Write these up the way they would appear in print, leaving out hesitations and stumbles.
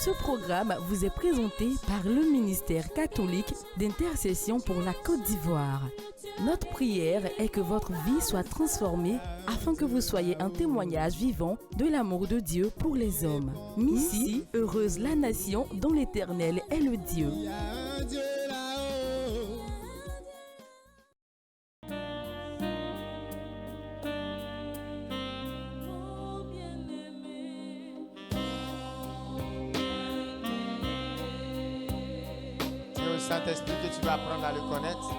Ce programme vous est présenté par le ministère catholique d'intercession pour la Côte d'Ivoire. Notre prière est que votre vie soit transformée afin que vous soyez un témoignage vivant de l'amour de Dieu pour les hommes. Missi, heureuse la nation dont l'Éternel est le Dieu. Saint-Esprit que tu vas apprendre à le connaître.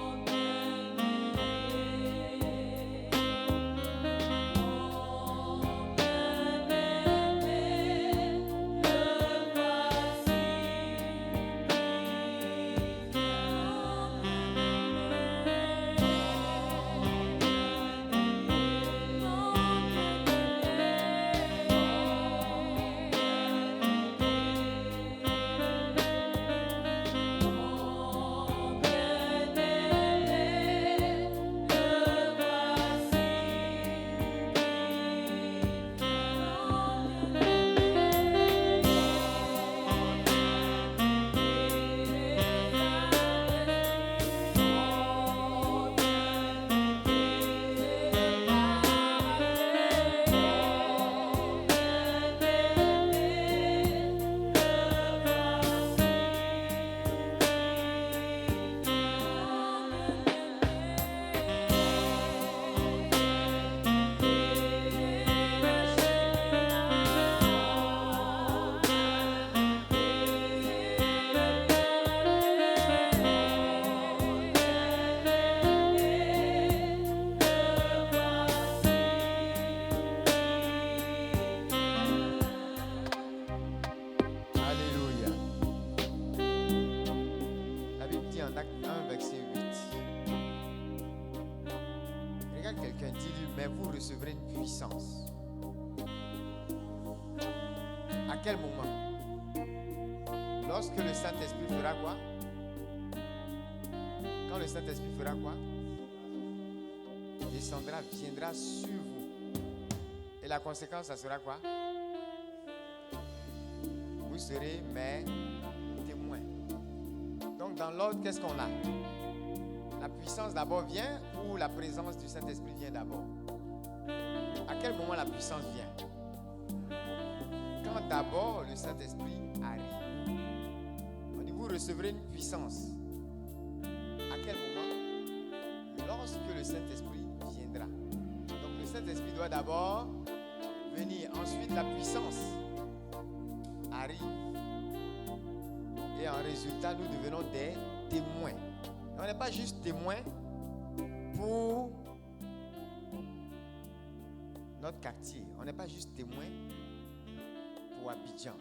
À quel moment? Lorsque le Saint-Esprit fera quoi? Quand le Saint-Esprit fera quoi? Descendra, viendra sur vous. Et la conséquence, ça sera quoi? Vous serez mes témoins. Donc dans l'ordre, qu'est-ce qu'on a? La puissance d'abord vient ou la présence du Saint-Esprit vient d'abord? À quel moment la puissance vient? Quand d'abord le Saint-Esprit arrive. On dit vous recevrez une puissance. À quel moment? Lorsque le Saint-Esprit viendra. Donc le Saint-Esprit doit d'abord venir. Ensuite la puissance arrive. Et en résultat nous devenons des témoins. On n'est pas juste témoins pour notre quartier. On n'est pas juste témoins pour Abidjan.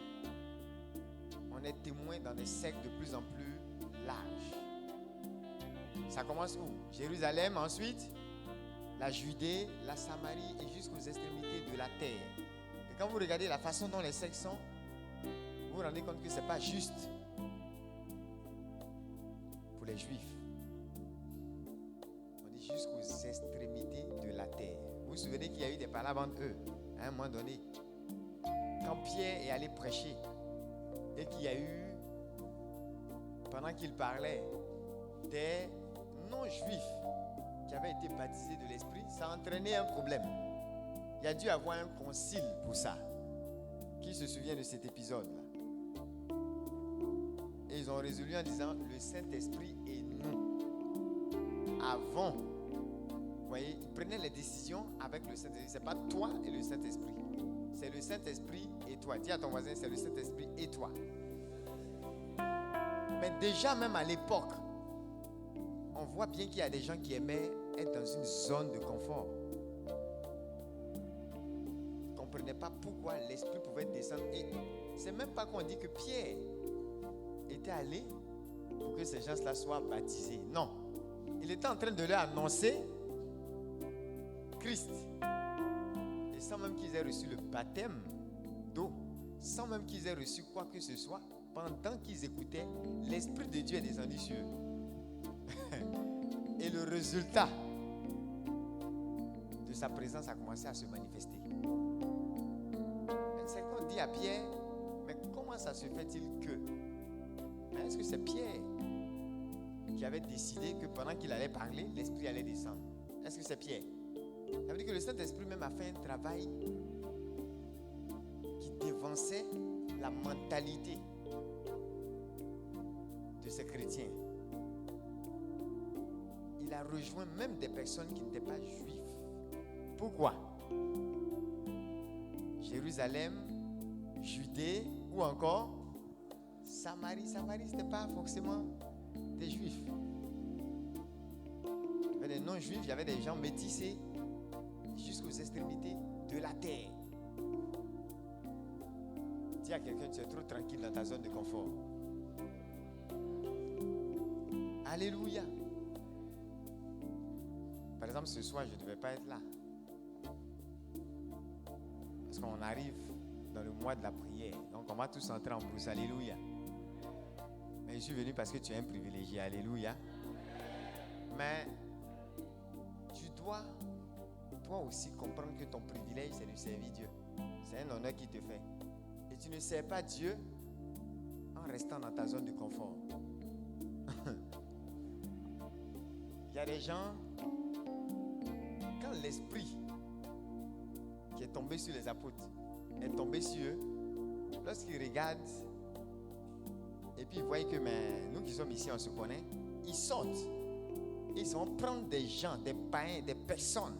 On est témoins dans des cercles de plus en plus larges. Ça commence où? Jérusalem, ensuite la Judée, la Samarie et jusqu'aux extrémités de la terre. Et quand vous regardez la façon dont les cercles sont, vous vous rendez compte que ce n'est pas juste pour les Juifs. On dit jusqu'aux extrémités de la terre. Vous vous souvenez qu'il y a eu des palabres entre eux à un moment donné. Quand Pierre est allé prêcher et qu'il y a eu, pendant qu'il parlait, des non-juifs qui avaient été baptisés de l'Esprit, ça a entraîné un problème. Il y a dû avoir un concile pour ça. Qui se souvient de cet épisode-là? Et ils ont résolu en disant, le Saint-Esprit et nous. Avant, vous voyez, ils prenaient les décisions avec le Saint-Esprit. Ce n'est pas toi et le Saint-Esprit. C'est le Saint-Esprit et toi. Dis à ton voisin, c'est le Saint-Esprit et toi. Mais déjà même à l'époque, on voit bien qu'il y a des gens qui aimaient être dans une zone de confort. Ils ne comprenaient pas pourquoi l'Esprit pouvait descendre. Et c'est même pas qu'on dit que Pierre était allé pour que ces gens-là soient baptisés. Non. Il était en train de leur annoncer Christ. Et sans même qu'ils aient reçu le baptême d'eau, sans même qu'ils aient reçu quoi que ce soit, pendant qu'ils écoutaient, l'Esprit de Dieu est descendu sur eux. Et le résultat de sa présence a commencé à se manifester. Certains ont dit à Pierre, mais comment comment ça se fait-il que? Est-ce que c'est Pierre qui avait décidé que pendant qu'il allait parler, l'Esprit allait descendre? Est-ce que c'est Pierre? Ça veut dire que le Saint-Esprit même a fait un travail qui dévançait la mentalité de ces chrétiens. Il a rejoint même des personnes qui n'étaient pas juives. Pourquoi? Jérusalem, Judée ou encore Samarie. Samarie, ce n'était pas forcément des juifs. Il y avait des non-juifs, il y avait des gens métissés jusqu'aux extrémités de la terre. Dis à quelqu'un, tu es trop tranquille dans ta zone de confort. Alléluia. Par exemple, ce soir, je ne devais pas être là. Parce qu'on arrive dans le mois de la prière. Donc, on va tous entrer en brousse. Alléluia. Mais je suis venu parce que tu es un privilégié. Alléluia. Mais tu dois, toi aussi, comprendre que ton privilège, c'est de servir Dieu. C'est un honneur qui te fait. Et tu ne sers pas Dieu en restant dans ta zone de confort. Il y a des gens, quand l'esprit qui est tombé sur les apôtres est tombé sur eux, lorsqu'ils regardent et puis ils voient que nous qui sommes ici, on se connaît, ils sortent. Ils vont prendre des gens, des païens, des personnes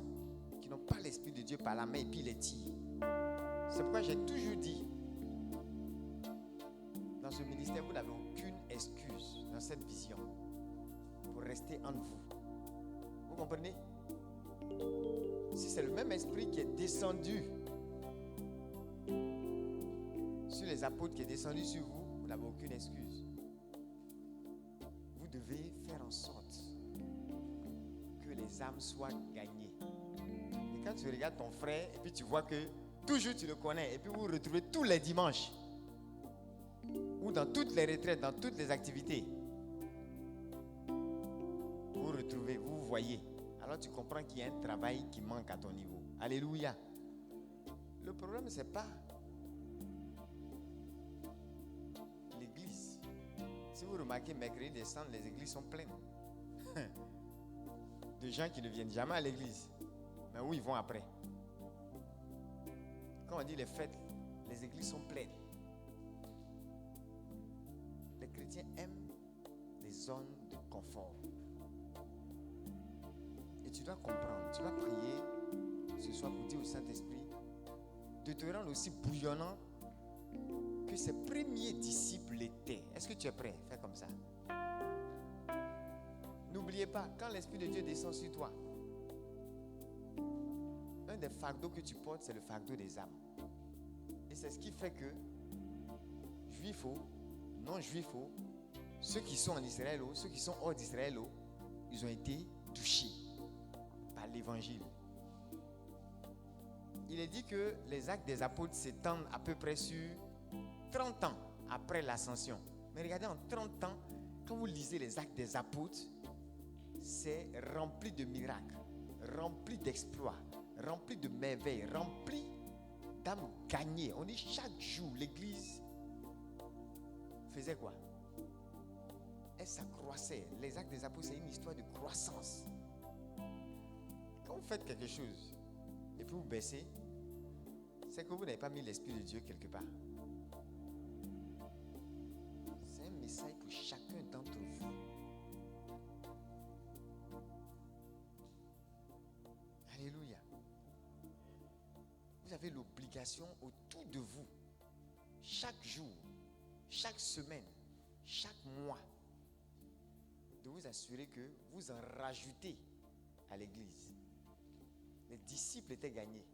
qui n'ont pas l'Esprit de Dieu par la main et puis ils les tirent. C'est pourquoi j'ai toujours dit, dans ce ministère, vous n'avez aucune excuse dans cette vision pour rester entre vous. Vous comprenez? Si c'est le même esprit qui est descendu sur les apôtres, qui est descendu sur vous, vous n'avez aucune excuse. Vous devez faire en sorte que les âmes soient gagnées. Et quand tu regardes ton frère et puis tu vois que toujours tu le connais et puis vous vous retrouvez tous les dimanches ou dans toutes les retraites, dans toutes les activités, vous vous retrouvez, vous vous voyez. Alors tu comprends qu'il y a un travail qui manque à ton niveau. Alléluia. Le problème, ce n'est pas l'église. Si vous remarquez, mercredi décembre, les églises sont pleines. De gens qui ne viennent jamais à l'église. Mais où ils vont après? Quand on dit les fêtes, les églises sont pleines. Les chrétiens aiment les zones de confort. Et tu dois comprendre, tu vas prier ce soir pour dire au Saint-Esprit de te rendre aussi bouillonnant que ses premiers disciples l'étaient. Est-ce que tu es prêt? Fais comme ça. N'oubliez pas, quand l'Esprit de Dieu descend sur toi, un des fardeaux que tu portes, c'est le fardeau des âmes. Et c'est ce qui fait que juifs, non-juifs, ceux qui sont en Israël, ceux qui sont hors d'Israël, ils ont été touchés par l'évangile. Il est dit que les actes des apôtres s'étendent à peu près sur 30 ans après l'ascension. Mais regardez, en 30 ans, quand vous lisez les actes des apôtres, c'est rempli de miracles, rempli d'exploits, rempli de merveilles, rempli d'âmes gagnées. On dit chaque jour, l'église faisait quoi? Elle s'accroissait. Les actes des apôtres, c'est une histoire de croissance. Quand vous faites quelque chose et puis vous baissez, c'est que vous n'avez pas mis l'Esprit de Dieu quelque part. C'est un message pour chacun d'entre vous. Alléluia. Vous avez l'obligation autour de vous, chaque jour, chaque semaine, chaque mois, de vous assurer que vous en rajoutez à l'église. Les disciples étaient gagnés.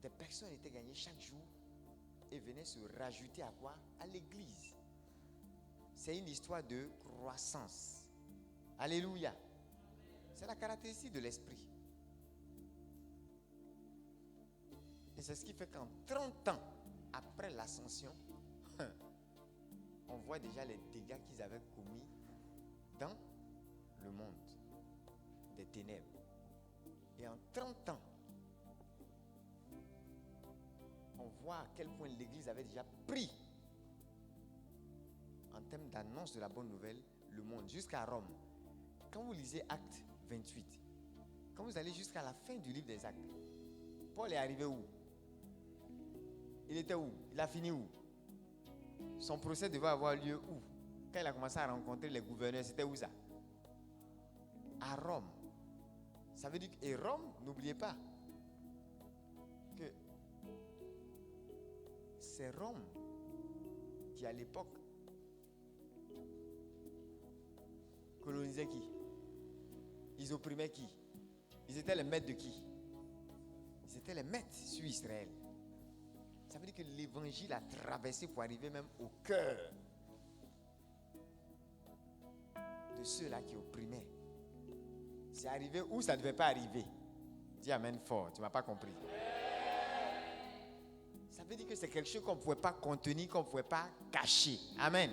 Des personnes étaient gagnées chaque jour et venaient se rajouter à quoi? À l'église. C'est une histoire de croissance. Alléluia. C'est la caractéristique de l'esprit. Et c'est ce qui fait qu'en 30 ans après l'ascension, on voit déjà les dégâts qu'ils avaient commis dans le monde des ténèbres. Et en 30 ans, on voir à quel point l'Église avait déjà pris en termes d'annonce de la bonne nouvelle le monde, jusqu'à Rome. Quand vous lisez Actes 28, quand vous allez jusqu'à la fin du livre des Actes, Paul est arrivé où? Il était où? Il a fini où? Son procès devait avoir lieu où? Quand il a commencé à rencontrer les gouverneurs, c'était où ça? À Rome. Ça veut dire que, et Rome, n'oubliez pas que c'est Rome qui à l'époque colonisait qui? Ils opprimaient qui? Ils étaient les maîtres de qui? Ils étaient les maîtres sur Israël. Ça veut dire que l'évangile a traversé pour arriver même au cœur de ceux-là qui opprimaient. C'est arrivé où ça ne devait pas arriver. Dis amen fort, tu ne m'as pas compris. Ça veut dire que c'est quelque chose qu'on ne pouvait pas contenir, qu'on ne pouvait pas cacher. Amen.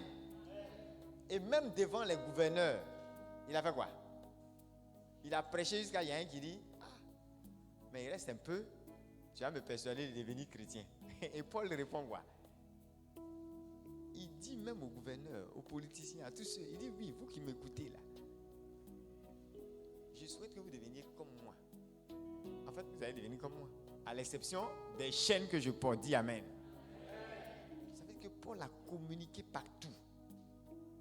Et même devant les gouverneurs, il a fait quoi? Il a prêché jusqu'à il y a un qui dit, mais il reste un peu, tu vas me persuader de devenir chrétien. Et Paul répond quoi? Il dit même aux gouverneurs, aux politiciens, à tous ceux, il dit oui, vous qui m'écoutez là, je souhaite que vous deveniez comme moi. En fait, vous allez devenir comme moi, à l'exception des chaînes que je porte. Dis amen. Ça veut dire que Paul a communiqué partout.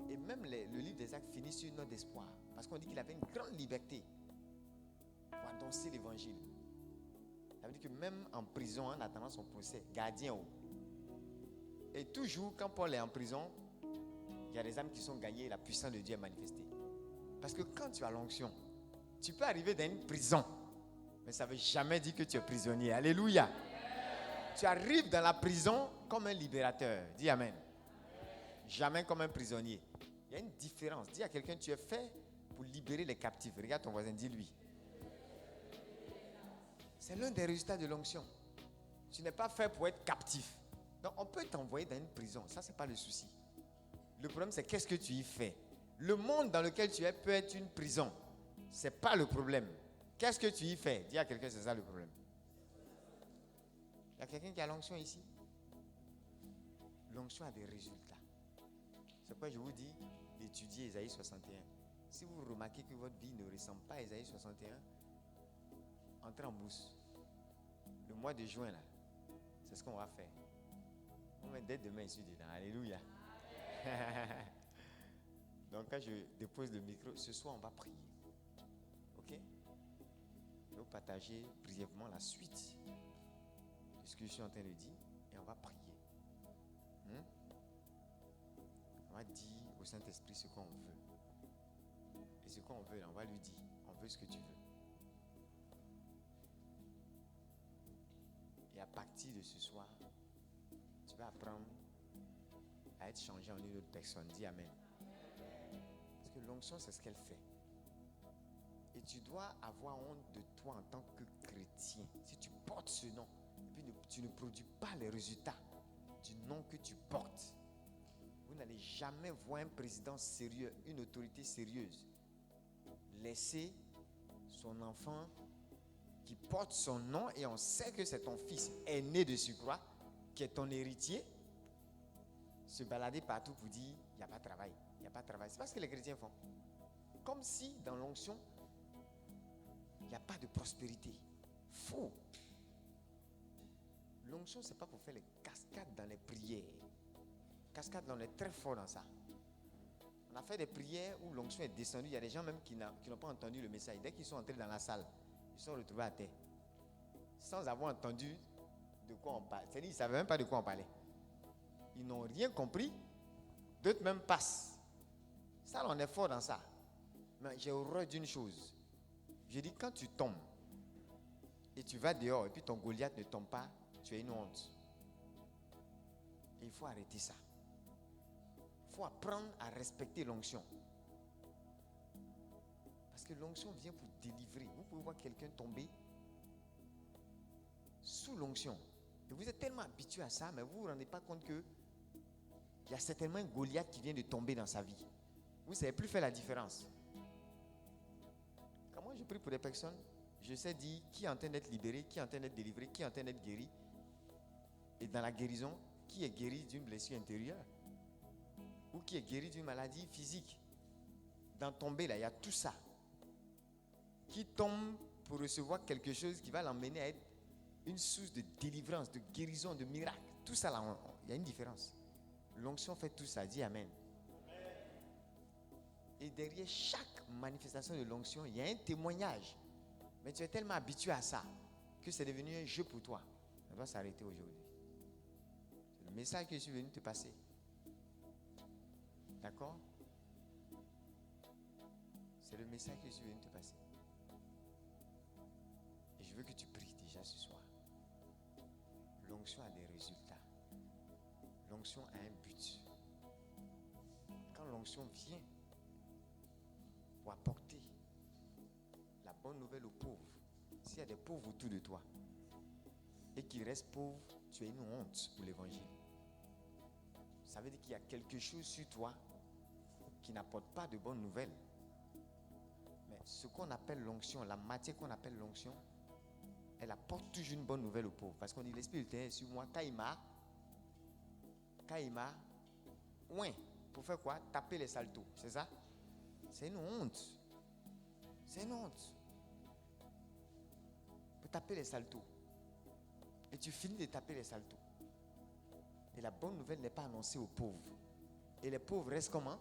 Et même le livre des Actes finit sur une note d'espoir. Parce qu'on dit qu'il avait une grande liberté pour annoncer l'évangile. Ça veut dire que même en prison, en attendant son procès, gardien haut. Et toujours, quand Paul est en prison, il y a des âmes qui sont gagnées et la puissance de Dieu est manifestée. Parce que quand tu as l'onction, tu peux arriver dans une prison, mais ça ne veut jamais dire que tu es prisonnier. Alléluia. Tu arrives dans la prison comme un libérateur. Dis amen. Jamais comme un prisonnier. Il y a une différence. Dis à quelqu'un, tu es fait pour libérer les captifs. Regarde ton voisin, dis-lui. C'est l'un des résultats de l'onction. Tu n'es pas fait pour être captif. Donc on peut t'envoyer dans une prison. Ça, ce n'est pas le souci. Le problème, c'est qu'est-ce que tu y fais. Le monde dans lequel tu es peut être une prison. Ce n'est pas le problème. Qu'est-ce que tu y fais? Dis à quelqu'un, c'est ça le problème. Il y a quelqu'un qui a l'onction ici? L'onction a des résultats. C'est pourquoi je vous dis d'étudier Ésaïe 61. Si vous remarquez que votre vie ne ressemble pas à Ésaïe 61, entrez en bourse. Le mois de juin, là, c'est ce qu'on va faire. On va dès demain ici dedans. Alléluia. Donc quand je dépose le micro, ce soir on va prier. Ok? Je vais vous partager brièvement la suite de ce que je suis en train de dire et on va prier. On va dire au Saint-Esprit ce qu'on veut. Et ce qu'on veut, on va lui dire, on veut ce que tu veux. Et à partir de ce soir, tu vas apprendre à être changé en une autre personne. Dis amen. Parce que l'onction, c'est ce qu'elle fait. Et tu dois avoir honte de toi en tant que chrétien. Si tu portes ce nom, et puis tu ne produis pas les résultats du nom que tu portes, vous n'allez jamais voir un président sérieux, une autorité sérieuse, laisser son enfant qui porte son nom et on sait que c'est ton fils aîné de surcroît, qui est ton héritier, se balader partout pour dire il n'y a pas de travail, il n'y a pas de travail. C'est pas ce que les chrétiens font. Comme si dans l'onction, il n'y a pas de prospérité. Faux. L'onction, ce n'est pas pour faire les cascades dans les prières. Cascades, on est très fort dans ça. On a fait des prières où l'onction est descendue. Il y a des gens même qui n'ont pas entendu le message. Dès qu'ils sont entrés dans la salle, ils sont retrouvés à terre. Sans avoir entendu de quoi on parlait. C'est-à-dire qu'ils ne savaient même pas de quoi on parlait. Ils n'ont rien compris. D'autres même passent. Ça, on est fort dans ça. Mais j'ai horreur d'une chose. Je dis, quand tu tombes et tu vas dehors et puis ton Goliath ne tombe pas, tu as une honte. Et il faut arrêter ça. Il faut apprendre à respecter l'onction. Parce que l'onction vient pour délivrer. Vous pouvez voir quelqu'un tomber sous l'onction. Et vous êtes tellement habitué à ça, mais vous ne vous rendez pas compte qu'il y a certainement un Goliath qui vient de tomber dans sa vie. Vous ne savez plus faire la différence. Quand moi je prie pour des personnes, je sais dire qui est en train d'être libéré, qui est en train d'être délivré, qui est en train d'être guéri. Et dans la guérison, qui est guéri d'une blessure intérieure ou qui est guéri d'une maladie physique. Dans tomber là, il y a tout ça. Qui tombe pour recevoir quelque chose qui va l'emmener à être une source de délivrance, de guérison, de miracle. Tout ça là, il y a une différence. L'onction fait tout ça, dis Amen. Et derrière chaque manifestation de l'onction, il y a un témoignage. Mais tu es tellement habitué à ça que c'est devenu un jeu pour toi. Ça doit s'arrêter aujourd'hui. C'est le message que je suis venu te passer. D'accord? C'est le message que je suis venu te passer. Et je veux que tu pries déjà ce soir. L'onction a des résultats. L'onction a un but. Quand l'onction vient pour apporter la bonne nouvelle aux pauvres, s'il y a des pauvres autour de toi et qui restent pauvres, tu es une honte pour l'évangile. Ça veut dire qu'il y a quelque chose sur toi qui n'apporte pas de bonnes nouvelles. Mais ce qu'on appelle l'onction, la matière qu'on appelle l'onction, elle apporte toujours une bonne nouvelle aux pauvres. Parce qu'on dit l'Esprit de Dieu est sur moi. Kaïma, ouais, pour faire quoi? Taper les saltos, c'est ça? C'est une honte. C'est une honte. Pour taper les saltos. Et tu finis de taper les saltos. Et la bonne nouvelle n'est pas annoncée aux pauvres. Et les pauvres restent comment?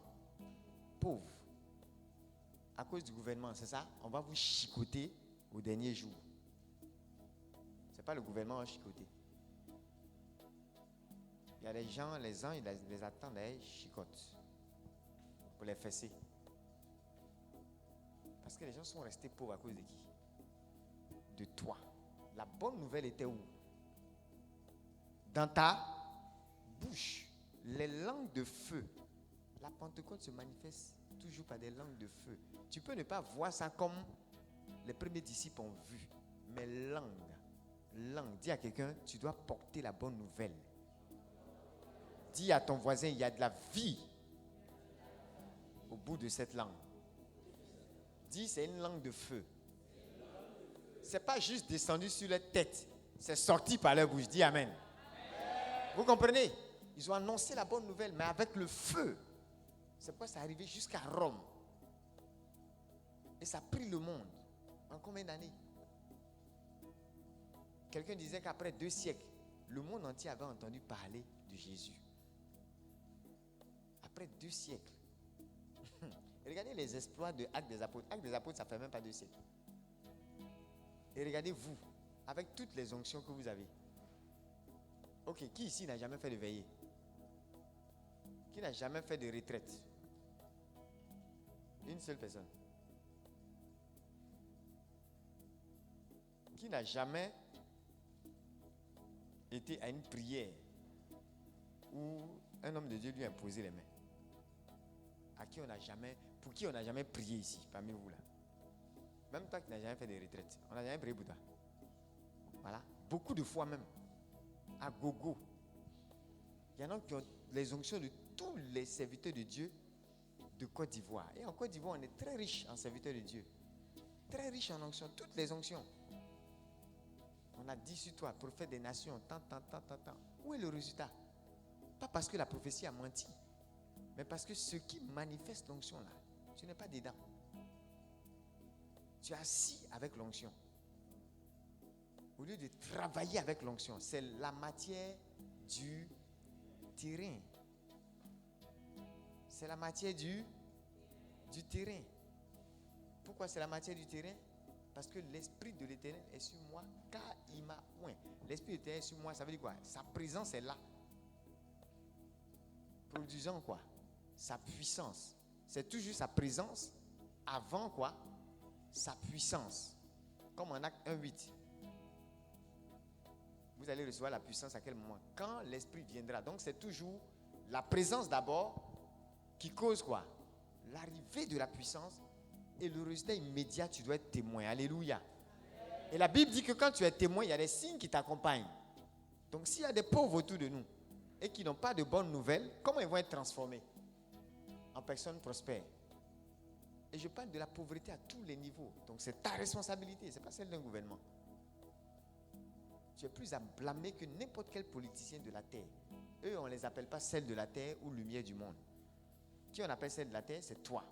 Pauvres. À cause du gouvernement, c'est ça? On va vous chicoter au dernier jour. C'est pas le gouvernement qui va chicoter. Il y a des gens, les uns, ils les attendent à les chicotent pour les fesser. Parce que les gens sont restés pauvres à cause de qui? De toi. La bonne nouvelle était où? Dans ta bouche. Les langues de feu. La Pentecôte se manifeste toujours par des langues de feu. Tu peux ne pas voir ça comme les premiers disciples ont vu. Mais langue. Dis à quelqu'un, tu dois porter la bonne nouvelle. Dis à ton voisin, il y a de la vie au bout de cette langue. Dis, c'est une langue de feu. C'est pas juste descendu sur leur tête, c'est sorti par leur bouche. Dis Amen. Vous comprenez? Ils ont annoncé la bonne nouvelle, mais avec le feu. C'est pourquoi ça arrivé jusqu'à Rome. Et ça a pris le monde. En combien d'années? Quelqu'un disait qu'après 2 siècles, le monde entier avait entendu parler de Jésus. Après 2 siècles. Regardez les exploits de Actes des Apôtres. Actes des Apôtres, ça ne fait même pas 2 siècles. Et regardez vous, avec toutes les onctions que vous avez. Ok, qui ici n'a jamais fait de veillée? Qui n'a jamais fait de retraite? Une seule personne. Qui n'a jamais été à une prière où un homme de Dieu lui a imposé les mains? Pour qui on n'a jamais prié ici, parmi vous là? Même toi qui n'as jamais fait de retraite, on n'a jamais prié pour toi. Voilà, beaucoup de fois même, à gogo. Il y en a qui ont les onctions de tous les serviteurs de Dieu de Côte d'Ivoire. Et en Côte d'Ivoire, on est très riche en serviteurs de Dieu. Très riche en onctions, toutes les onctions. On a dit sur toi, prophète des nations, tant. Où est le résultat? Pas parce que la prophétie a menti, mais parce que ce qui manifeste l'onction là, tu n'es pas dedans. Tu es assis avec l'onction. Au lieu de travailler avec l'onction, c'est la matière du terrain. C'est la matière du terrain. Pourquoi c'est la matière du terrain? Parce que l'Esprit de l'Éternel est sur moi. L'Esprit de l'Éternel est sur moi, ça veut dire quoi? Sa présence est là. Produisant quoi? Sa puissance. C'est toujours sa présence avant quoi? Sa puissance. Comme en Acte 1:8. Vous allez recevoir la puissance à quel moment? Quand l'Esprit viendra. Donc c'est toujours la présence d'abord qui cause quoi? L'arrivée de la puissance. Et le résultat immédiat, tu dois être témoin. Alléluia. Et la Bible dit que quand tu es témoin, il y a des signes qui t'accompagnent. Donc s'il y a des pauvres autour de nous et qui n'ont pas de bonnes nouvelles, comment ils vont être transformés en personnes prospères? Et je parle de la pauvreté à tous les niveaux. Donc c'est ta responsabilité, ce n'est pas celle d'un gouvernement. Tu es plus à blâmer que n'importe quel politicien de la terre. Eux, on ne les appelle pas sel de la terre ou lumière du monde. Qui on appelle sel de la terre, c'est toi.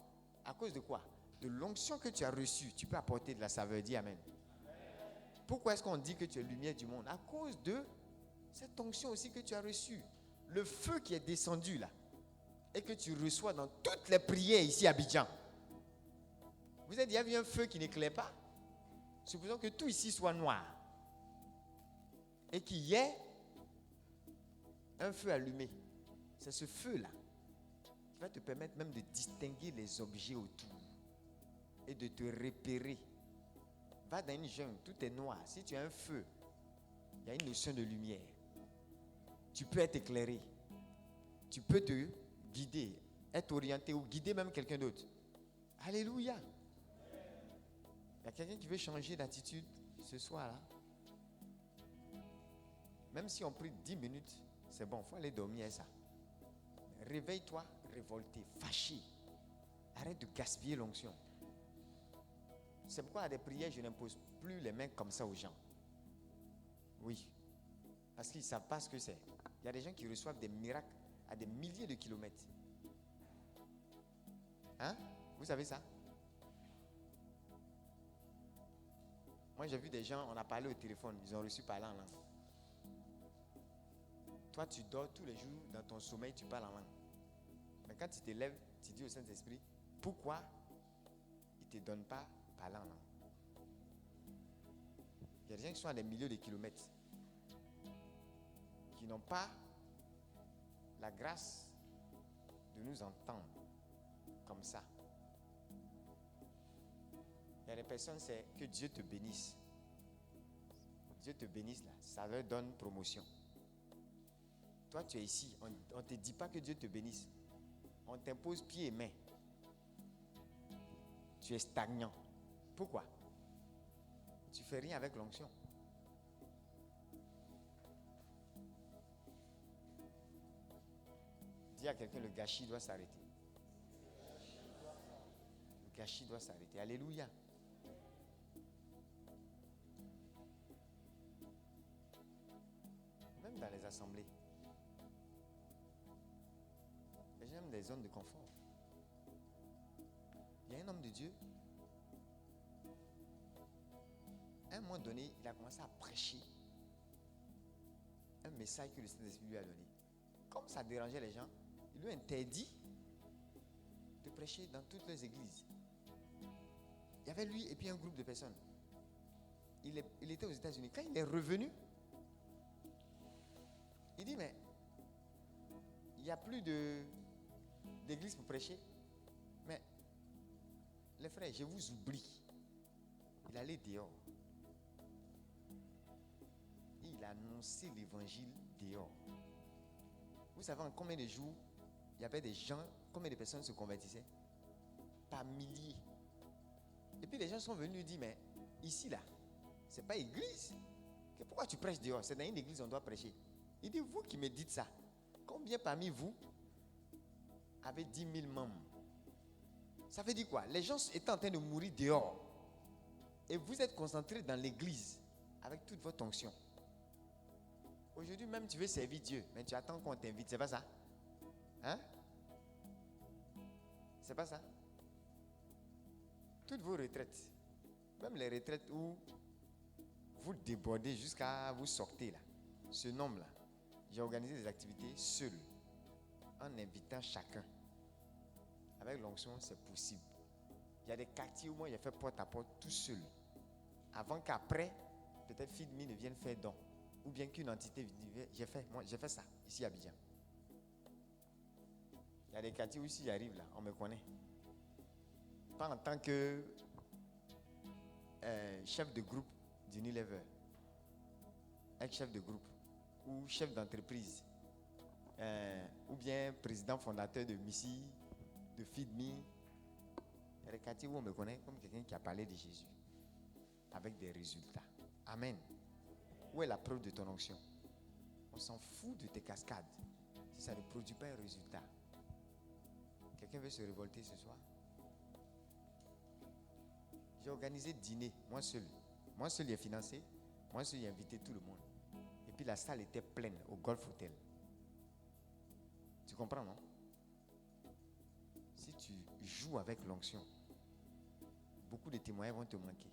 À cause de quoi? De l'onction que tu as reçue, tu peux apporter de la saveur. Dis amen. Pourquoi est-ce qu'on dit que tu es lumière du monde? À cause de cette onction aussi que tu as reçue. Le feu qui est descendu là, et que tu reçois dans toutes les prières ici à Abidjan. Vous avez déjà vu un feu qui n'éclaire pas? Supposons que tout ici soit noir. Et qu'il y ait un feu allumé. C'est ce feu-là qui va te permettre même de distinguer les objets autour et de te repérer. Va dans une jungle, tout est noir. Si tu as un feu, il y a une notion de lumière. Tu peux être éclairé. Tu peux te guider, être orienté ou guider même quelqu'un d'autre. Alléluia. Il y a quelqu'un qui veut changer d'attitude ce soir-là. Même si on prie 10 minutes, c'est bon, il faut aller dormir ça. Réveille-toi, révolté, fâché. Arrête de gaspiller l'onction. C'est pourquoi à des prières, je n'impose plus les mains comme ça aux gens. Oui. Parce qu'ils ne savent pas ce que c'est. Il y a des gens qui reçoivent des miracles à des milliers de kilomètres. Hein? Vous savez ça? Moi, j'ai vu des gens, on a parlé au téléphone, ils ont reçu parler en langue. Toi, tu dors tous les jours, dans ton sommeil, tu parles en langue. Mais quand tu te lèves, tu dis au Saint-Esprit, pourquoi il ne te donne pas parler en langue? Il y a des gens qui sont à des milliers de kilomètres, qui n'ont pas la grâce de nous entendre comme ça. Il y a des personnes, c'est que Dieu te bénisse. Dieu te bénisse là, ça leur donne promotion. Toi, tu es ici, on ne te dit pas que Dieu te bénisse. On t'impose pieds et mains. Tu es stagnant. Pourquoi? Tu ne fais rien avec l'onction. Dis à quelqu'un, le gâchis doit s'arrêter. Le gâchis doit s'arrêter. Alléluia. Même dans les assemblées. Les gens aiment des zones de confort. Il y a un homme de Dieu. À un moment donné, il a commencé à prêcher un message que le Saint-Esprit lui a donné. Comme ça dérangeait les gens, il lui a interdit de prêcher dans toutes les églises. Il y avait lui et puis un groupe de personnes. Il était aux États-Unis. Quand il est revenu, il dit, mais il n'y a plus d'église pour prêcher. Mais les frères, je vous oublie. Il allait dehors. Et il a annoncé l'évangile dehors. Vous savez en combien de jours il y avait des gens, combien de personnes se convertissaient? Par milliers. Et puis les gens sont venus lui dire, mais ici là, c'est pas église. Pourquoi tu prêches dehors? C'est dans une église on doit prêcher. Il dit, vous qui me dites ça, combien parmi vous avez 10 000 membres? Ça veut dire quoi? Les gens étaient en train de mourir dehors. Et vous êtes concentrés dans l'église avec toute votre onction. Aujourd'hui même tu veux servir Dieu, mais tu attends qu'on t'invite, c'est pas ça? Hein? C'est pas ça? Toutes vos retraites, même les retraites où vous débordez jusqu'à vous sortez là, ce nombre là, j'ai organisé des activités seul, en invitant chacun. Avec l'onction, c'est possible. Il y a des quartiers où moi j'ai fait porte à porte tout seul. Avant qu'après, peut-être FeedMe ne vienne faire don. Ou bien qu'une entité, j'ai fait ça, ici à Abidjan. Il y a des quartiers où si j'arrive là, on me connaît. Pas en tant que chef de groupe d'Unilever, ex-chef de groupe, ou chef d'entreprise, ou bien président fondateur de Missy, de FeedMe. Il y a des quartiers où on me connaît comme quelqu'un qui a parlé de Jésus, avec des résultats. Amen. Où est la preuve de ton onction? On s'en fout de tes cascades si ça ne produit pas un résultat. Quelqu'un veut se révolter ce soir? J'ai organisé dîner, moi seul. Moi seul, j'ai financé. Moi seul, j'ai invité tout le monde. puis la salle était pleine au Golf Hotel. Tu comprends, non? Si tu joues avec l'onction, beaucoup de témoignages vont te manquer.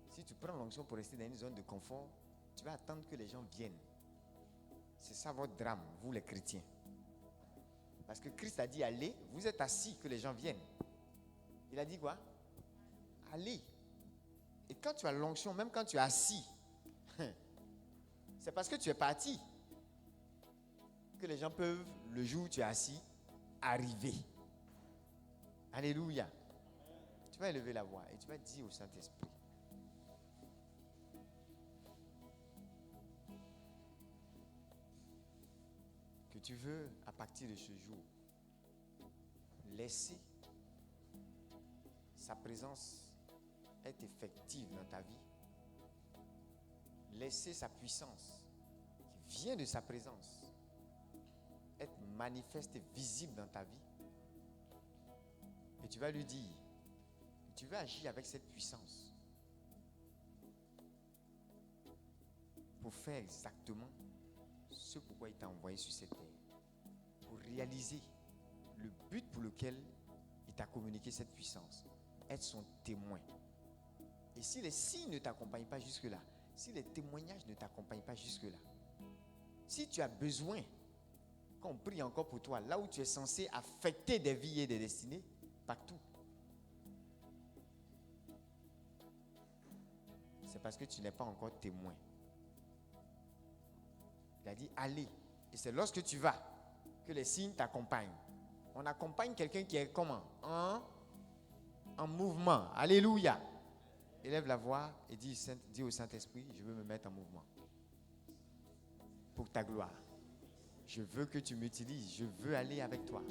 Si tu prends l'onction pour rester dans une zone de confort, tu vas attendre que les gens viennent. C'est ça votre drame, vous les chrétiens. Parce que Christ a dit allez, vous êtes assis, que les gens viennent. Il a dit quoi? Allez. Et quand tu as l'onction, même quand tu es assis, c'est parce que tu es parti que les gens peuvent, le jour où tu es assis, arriver. Alléluia. Tu vas élever la voix et tu vas dire au Saint-Esprit: que tu veux, à partir de ce jour, laisser sa présence être effective dans ta vie. Laisser sa puissance qui vient de sa présence être manifeste et visible dans ta vie. Et tu vas lui dire, tu veux agir avec cette puissance pour faire exactement ce pourquoi il t'a envoyé sur cette terre, pour réaliser le but pour lequel il t'a communiqué cette puissance, être son témoin. Et si les signes ne t'accompagnent pas jusque-là, si les témoignages ne t'accompagnent pas jusque-là, si tu as besoin qu'on prie encore pour toi, là où tu es censé affecter des vies et des destinées, partout, c'est parce que tu n'es pas encore témoin. Il a dit allez. Et c'est lorsque tu vas que les signes t'accompagnent. On accompagne quelqu'un qui est comment? En mouvement. Alléluia. Élève la voix et dis au Saint-Esprit: je veux me mettre en mouvement pour ta gloire. Je veux que tu m'utilises. Je veux aller avec toi.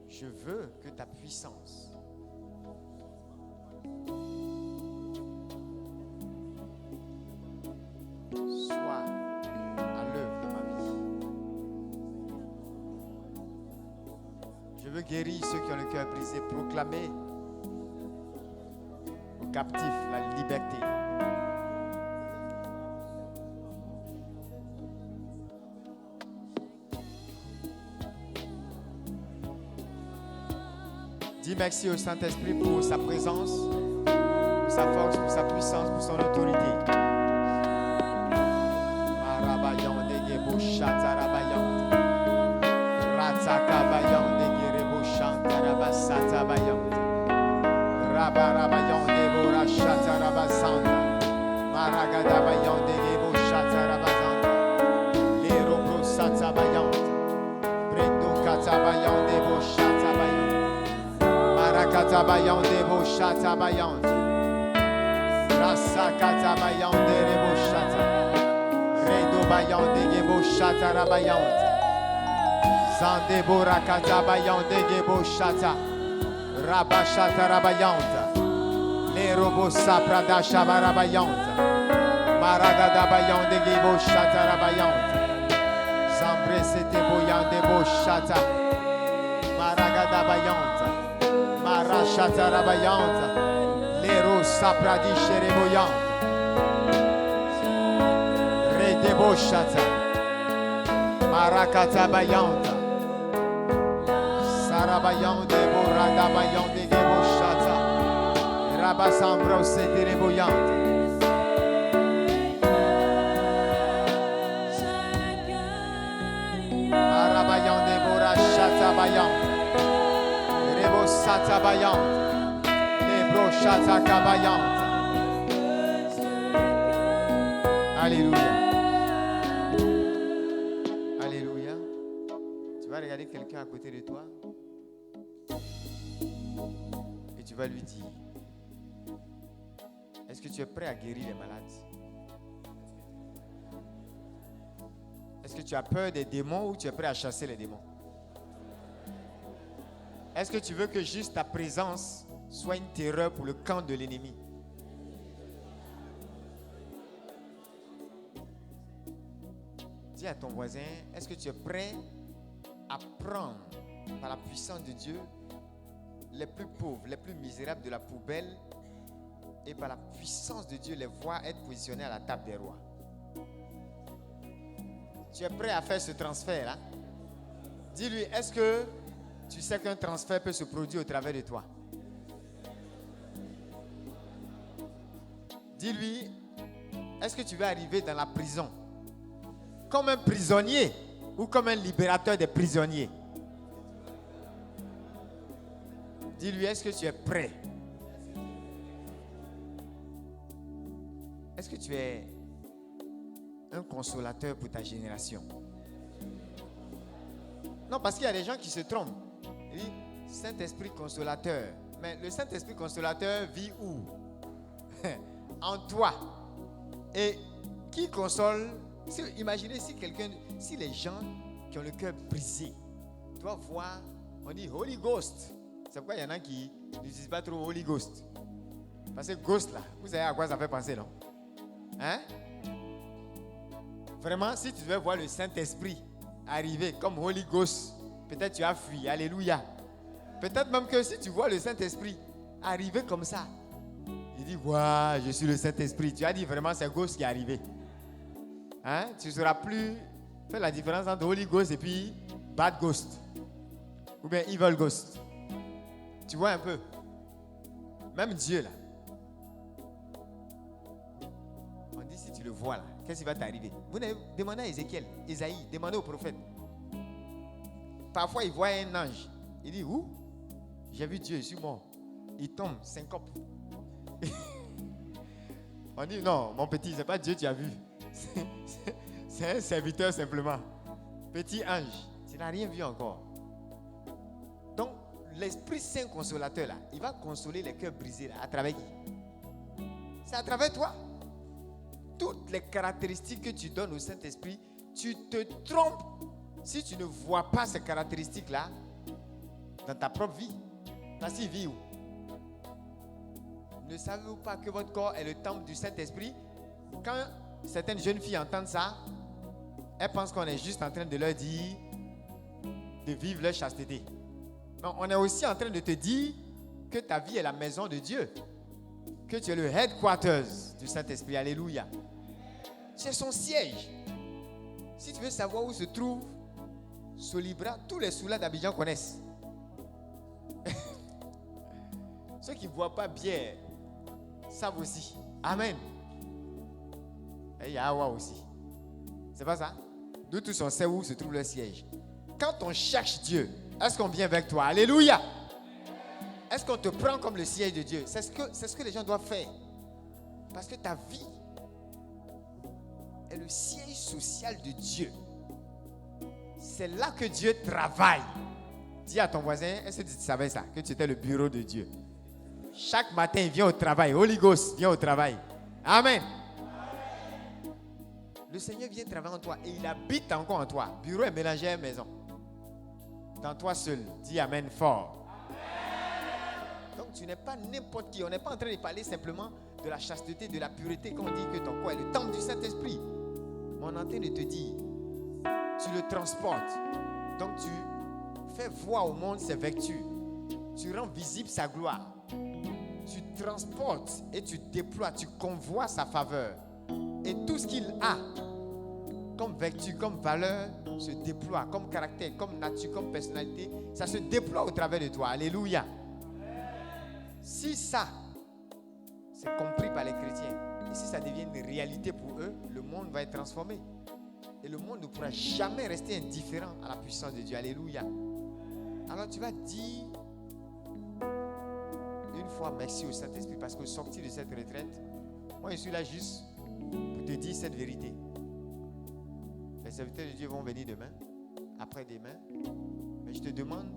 Je veux que ta puissance soit à l'œuvre dans ma vie. Je veux guérir ceux qui ont le cœur brisé, proclamer aux captifs la liberté. Dis merci au Saint-Esprit pour sa présence, pour sa force, pour sa puissance, pour son autorité. Katabayan debo shatabayan, rasa katabayan debo shata, redo bayan debo shatarabayan, zandebo rakatabayan debo shata, rabashatarabayan, le robo saprada shabarabayan, maragadabayan debo shatarabayan, zambre sete boyan debo shata, maragadabayan. Marachata rabayanta, lero sapradi shereboyanta, redeboshata, marakata bayanta, sarabayante borada bayante geboshata, rabasambro setereboyanta. Marabayante borashata bayanta. Satabayant, Lebro Shatakabayant. Alléluia. Alléluia. Tu vas regarder quelqu'un à côté de toi et tu vas lui dire: est-ce que tu es prêt à guérir les malades? Est-ce que tu as peur des démons ou tu es prêt à chasser les démons? Est-ce que tu veux que juste ta présence soit une terreur pour le camp de l'ennemi? Dis à ton voisin: est-ce que tu es prêt à prendre par la puissance de Dieu les plus pauvres, les plus misérables de la poubelle et par la puissance de Dieu les voir être positionnés à la table des rois? Tu es prêt à faire ce transfert-là? Dis-lui, est-ce que tu sais qu'un transfert peut se produire au travers de toi? Dis-lui, est-ce que tu veux arriver dans la prison comme un prisonnier ou comme un libérateur des prisonniers? Dis-lui, est-ce que tu es prêt? Est-ce que tu es un consolateur pour ta génération? Non, parce qu'il y a des gens qui se trompent. Ils disent, Saint-Esprit consolateur. Mais le Saint-Esprit consolateur vit où? En toi. Et qui console? Imaginez si les gens qui ont le cœur brisé doivent voir, on dit Holy Ghost. C'est pourquoi il y en a qui n'utilisent pas trop Holy Ghost. Parce que Ghost là, vous savez à quoi ça fait penser, non? Hein? Vraiment, si tu devais voir le Saint-Esprit arriver comme Holy Ghost, peut-être tu as fui. Alléluia. Peut-être même que si tu vois le Saint-Esprit arriver comme ça, il dit, waouh, je suis le Saint-Esprit. Tu as dit vraiment, c'est Ghost qui est arrivé. Hein? Tu ne sauras plus faire la différence entre Holy Ghost et puis Bad Ghost. Ou bien Evil Ghost. Tu vois un peu. Même Dieu là. On dit si tu le vois là, qu'est-ce qui va t'arriver? Vous demandez à Ézéchiel, Ésaïe, demandez au prophète. Parfois il voit un ange. Il dit, où? J'ai vu Dieu, je suis mort. Il tombe, syncope. On dit, non, mon petit, c'est pas Dieu que tu as vu. C'est un serviteur simplement. Petit ange. Tu n'as rien vu encore. Donc, l'Esprit Saint consolateur là, il va consoler les cœurs brisés là, à travers qui? C'est à travers toi. Toutes les caractéristiques que tu donnes au Saint-Esprit, tu te trompes si tu ne vois pas ces caractéristiques là dans ta propre vie. Parce qu'il vit où? Ne savez-vous pas que votre corps est le temple du Saint-Esprit? Quand certaines jeunes filles entendent ça, elles pensent qu'on est juste en train de leur dire de vivre leur chasteté. Non, on est aussi en train de te dire que ta vie est la maison de Dieu. Que tu es le headquarters du Saint-Esprit. Alléluia. C'est son siège. Si tu veux savoir où se trouve Solibra, tous les soulas d'Abidjan connaissent. Ceux qui ne boivent pas bière savent aussi. Amen. Et il y a Awa aussi. C'est pas ça? Nous tous on sait où se trouve le siège. Quand on cherche Dieu, est-ce qu'on vient avec toi? Alléluia. Est-ce qu'on te prend comme le siège de Dieu? C'est ce que les gens doivent faire. Parce que ta vie est le siège social de Dieu. C'est là que Dieu travaille. Dis à ton voisin, est-ce que tu savais ça? Que tu étais le bureau de Dieu. Chaque matin, il vient au travail. Holy Ghost vient au travail. Amen. Le Seigneur vient travailler en toi et il habite encore en toi. Bureau est mélangé à une maison. Dans toi seul. Dis Amen fort. Donc tu n'es pas n'importe qui. On n'est pas en train de parler simplement de la chasteté, de la pureté. Quand on dit que ton corps est le temple du Saint-Esprit. Mais on est en train de te dire, tu le transportes. Donc tu fais voir au monde ses vertus. Tu rends visible sa gloire. Tu transportes et tu déploies, tu convoies sa faveur. Et tout ce qu'il a comme vertu, comme valeur, se déploie, comme caractère, comme nature, comme personnalité, ça se déploie au travers de toi. Alléluia. Si ça, c'est compris par les chrétiens, et si ça devient une réalité pour eux, le monde va être transformé. Et le monde ne pourra jamais rester indifférent à la puissance de Dieu. Alléluia. Alors tu vas dire une fois merci au Saint-Esprit, parce que sorti de cette retraite, moi je suis là juste pour te dire cette vérité. Les serviteurs de Dieu vont venir demain, après-demain. Mais je te demande,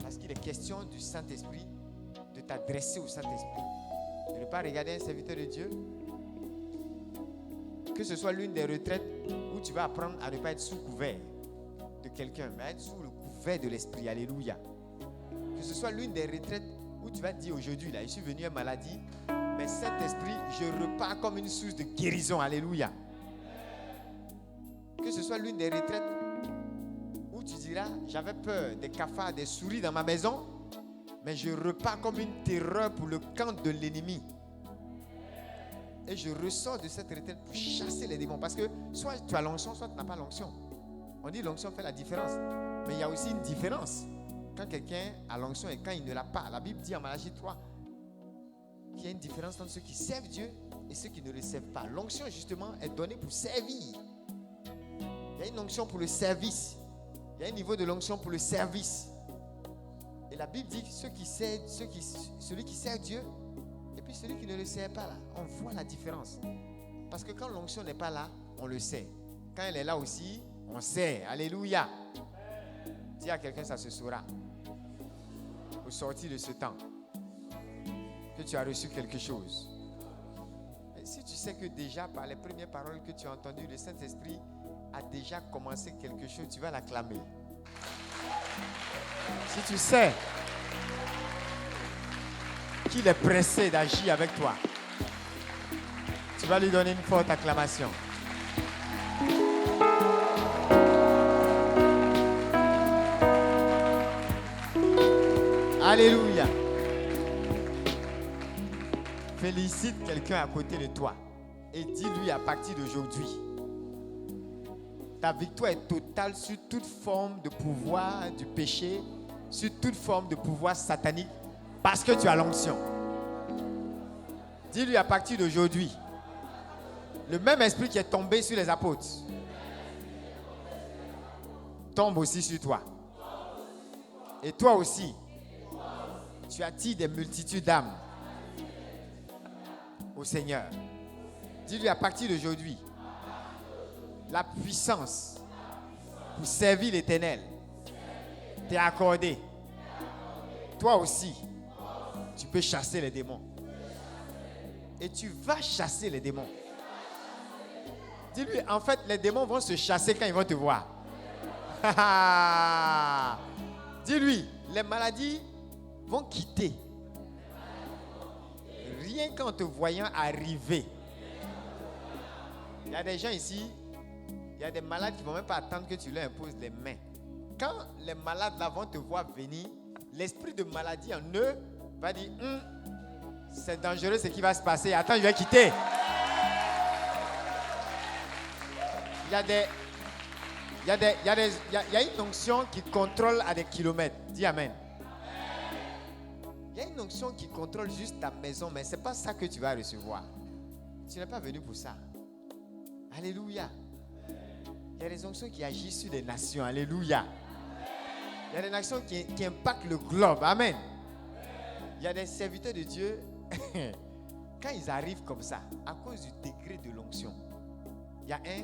parce qu'il est question du Saint-Esprit, de t'adresser au Saint-Esprit. De ne pas regarder un serviteur de Dieu. Que ce soit l'une des retraites où tu vas apprendre à ne pas être sous couvert de quelqu'un, mais être sous le couvert de l'Esprit. Alléluia. Que ce soit l'une des retraites où tu vas te dire aujourd'hui, là, je suis venu à maladie, mais Saint-Esprit, je repars comme une source de guérison. Alléluia. Que ce soit l'une des retraites où tu diras, j'avais peur des cafards, des souris dans ma maison, mais je repars comme une terreur pour le camp de l'ennemi. Et je ressors de cette retraite pour chasser les démons. Parce que soit tu as l'onction, soit tu n'as pas l'onction. On dit l'onction fait la différence. Mais il y a aussi une différence. Quand quelqu'un a l'onction et quand il ne l'a pas. La Bible dit en Malachie 3 qu'il y a une différence entre ceux qui servent Dieu et ceux qui ne le servent pas. L'onction, justement, est donnée pour servir. Il y a une onction pour le service. Il y a un niveau de l'onction pour le service. Et la Bible dit que celui qui sert Dieu et puis celui qui ne le sert pas, là, on voit la différence. Parce que quand l'onction n'est pas là, on le sait. Quand elle est là aussi, on sait. Alléluia. Dis à quelqu'un, ça se saura. Au sortir de ce temps, que tu as reçu quelque chose. Et si tu sais que déjà par les premières paroles que tu as entendues, le Saint-Esprit a déjà commencé quelque chose, tu vas l'acclamer. Si tu sais qu'il est pressé d'agir avec toi, tu vas lui donner une forte acclamation. Alléluia. Félicite quelqu'un à côté de toi et dis-lui à partir d'aujourd'hui, ta victoire est totale sur toute forme de pouvoir du péché, sur toute forme de pouvoir satanique, parce que tu as l'onction. Dis-lui à partir d'aujourd'hui, le même esprit qui est tombé sur les apôtres tombe aussi sur toi. Et toi aussi, tu attires des multitudes d'âmes au Seigneur. Dis-lui à partir d'aujourd'hui, la puissance pour servir l'Éternel t'est accordée. Toi aussi, tu peux chasser les démons. Et tu vas chasser les démons. Dis-lui, en fait, les démons vont se chasser quand ils vont te voir. Dis-lui, les maladies vont quitter. Rien qu'en te voyant arriver. Il y a des gens ici, il y a des malades qui ne vont même pas attendre que tu leur imposes les mains. Quand les malades là vont te voir venir, l'esprit de maladie en eux va dire, c'est dangereux ce qui va se passer. Attends, je vais quitter. Il y a une onction qui contrôle à des kilomètres. Dis amen. Il y a une onction qui contrôle juste ta maison, mais ce n'est pas ça que tu vas recevoir. Tu n'es pas venu pour ça. Alléluia. Il y a des onctions qui agissent sur des nations. Alléluia. Il y a des nations qui impactent le globe. Amen. Il y a des serviteurs de Dieu, quand ils arrivent comme ça, à cause du degré de l'onction, il y a un,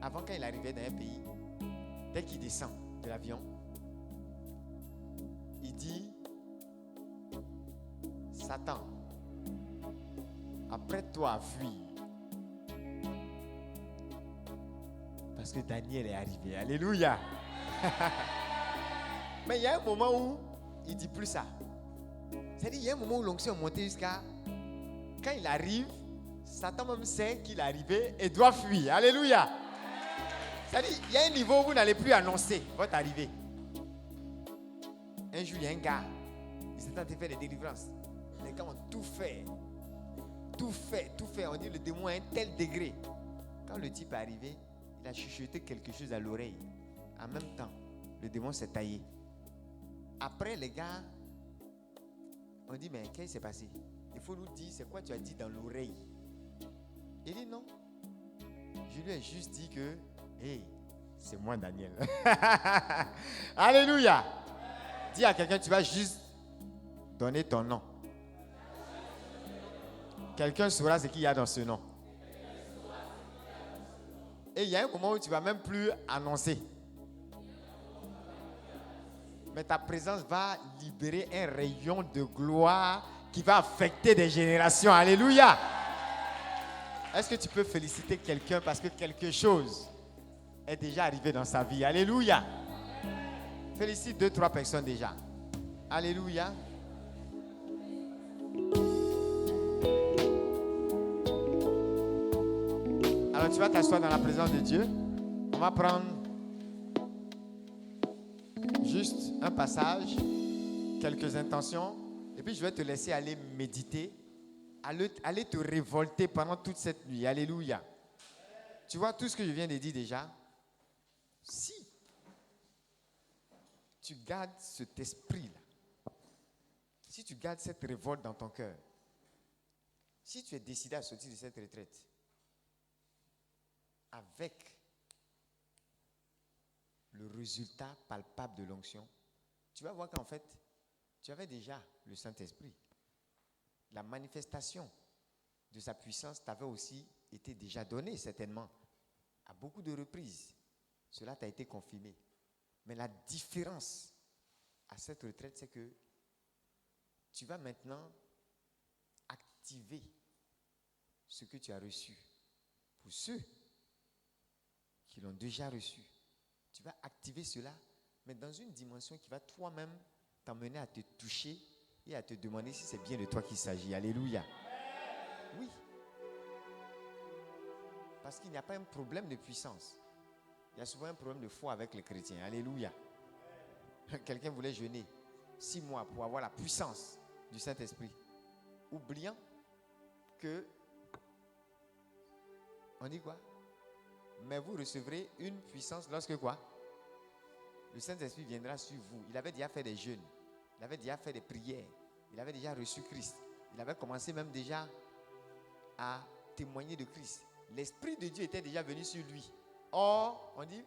avant quand il arrivait dans un pays, dès qu'il descend de l'avion, il dit, Satan, apprête-toi à fuir. Parce que Daniel est arrivé. Alléluia. Mais il y a un moment où il ne dit plus ça. C'est-à-dire, il y a un moment où l'onction est montée jusqu'à... Quand il arrive, Satan même sait qu'il est arrivé et doit fuir. Alléluia. C'est-à-dire, il y a un niveau où vous n'allez plus annoncer votre arrivée. Un jour, il y a un gars, il s'est tenté de faire des délivrances. Les gars ont tout fait. Tout fait, tout fait. On dit le démon à un tel degré. Quand le type est arrivé, il a chuchoté quelque chose à l'oreille. En même temps, le démon s'est taillé. Après, les gars, on dit, mais qu'est-ce qui s'est passé? Il faut nous dire, c'est quoi tu as dit dans l'oreille? Il dit non. Je lui ai juste dit que, hey, c'est moi Daniel. Alléluia. Dis à quelqu'un, tu vas juste donner ton nom. Quelqu'un saura ce qu'il y a dans ce nom. Et il y a un moment où tu ne vas même plus annoncer. Mais ta présence va libérer un rayon de gloire qui va affecter des générations. Alléluia. Est-ce que tu peux féliciter quelqu'un parce que quelque chose est déjà arrivé dans sa vie? Alléluia. Félicite 2-3 personnes déjà. Alléluia. Alors tu vas t'asseoir dans la présence de Dieu. On va prendre juste un passage, quelques intentions, et puis je vais te laisser aller méditer aller te révolter pendant toute cette nuit. Alléluia. Tu vois tout ce que je viens de dire déjà? Si tu gardes cet esprit-là, si tu gardes cette révolte dans ton cœur, si tu es décidé à sortir de cette retraite avec le résultat palpable de l'onction, tu vas voir qu'en fait, tu avais déjà le Saint-Esprit. La manifestation de sa puissance t'avait aussi été déjà donnée, certainement, à beaucoup de reprises. Cela t'a été confirmé. Mais la différence à cette retraite, c'est que tu vas maintenant activer ce que tu as reçu. Pour ceux qui l'ont déjà reçu, tu vas activer cela, mais dans une dimension qui va toi-même t'emmener à te toucher et à te demander si c'est bien de toi qu'il s'agit. Alléluia. Oui. Parce qu'il n'y a pas un problème de puissance. Il y a souvent un problème de foi avec les chrétiens. Alléluia. Quelqu'un voulait jeûner 6 mois pour avoir la puissance du Saint-Esprit, oubliant que, on dit quoi? Mais vous recevrez une puissance lorsque quoi? Le Saint-Esprit viendra sur vous. Il avait déjà fait des jeûnes, il avait déjà fait des prières, il avait déjà reçu Christ, il avait commencé même déjà à témoigner de Christ. L'Esprit de Dieu était déjà venu sur lui. Or, on dit,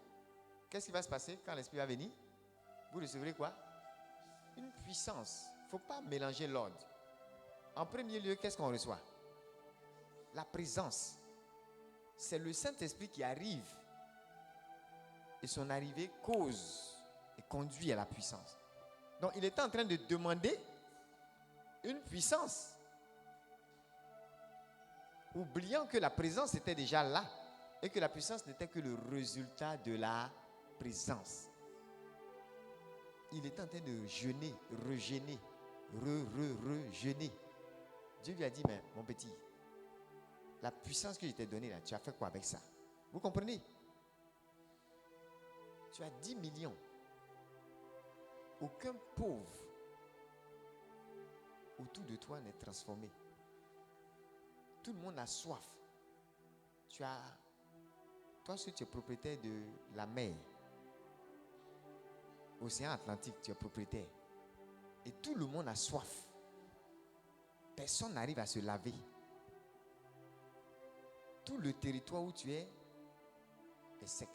qu'est-ce qui va se passer quand l'Esprit va venir? Vous recevrez quoi? Une puissance. Il ne faut pas mélanger l'ordre. En premier lieu, qu'est-ce qu'on reçoit? La présence. C'est le Saint-Esprit qui arrive. Et son arrivée cause et conduit à la puissance. Donc, il était en train de demander une puissance, oubliant que la présence était déjà là et que la puissance n'était que le résultat de la présence. Il était en train de jeûner, rejeûner, rejeûner. Dieu lui a dit, mais mon petit, la puissance que je t'ai donnée là, tu as fait quoi avec ça? Vous comprenez? Tu as 10 millions. Aucun pauvre autour de toi n'est transformé. Tout le monde a soif. Toi, si tu es propriétaire de la mer, Océan Atlantique, tu es propriétaire. Et tout le monde a soif. Personne n'arrive à se laver. Tout le territoire où tu es sec.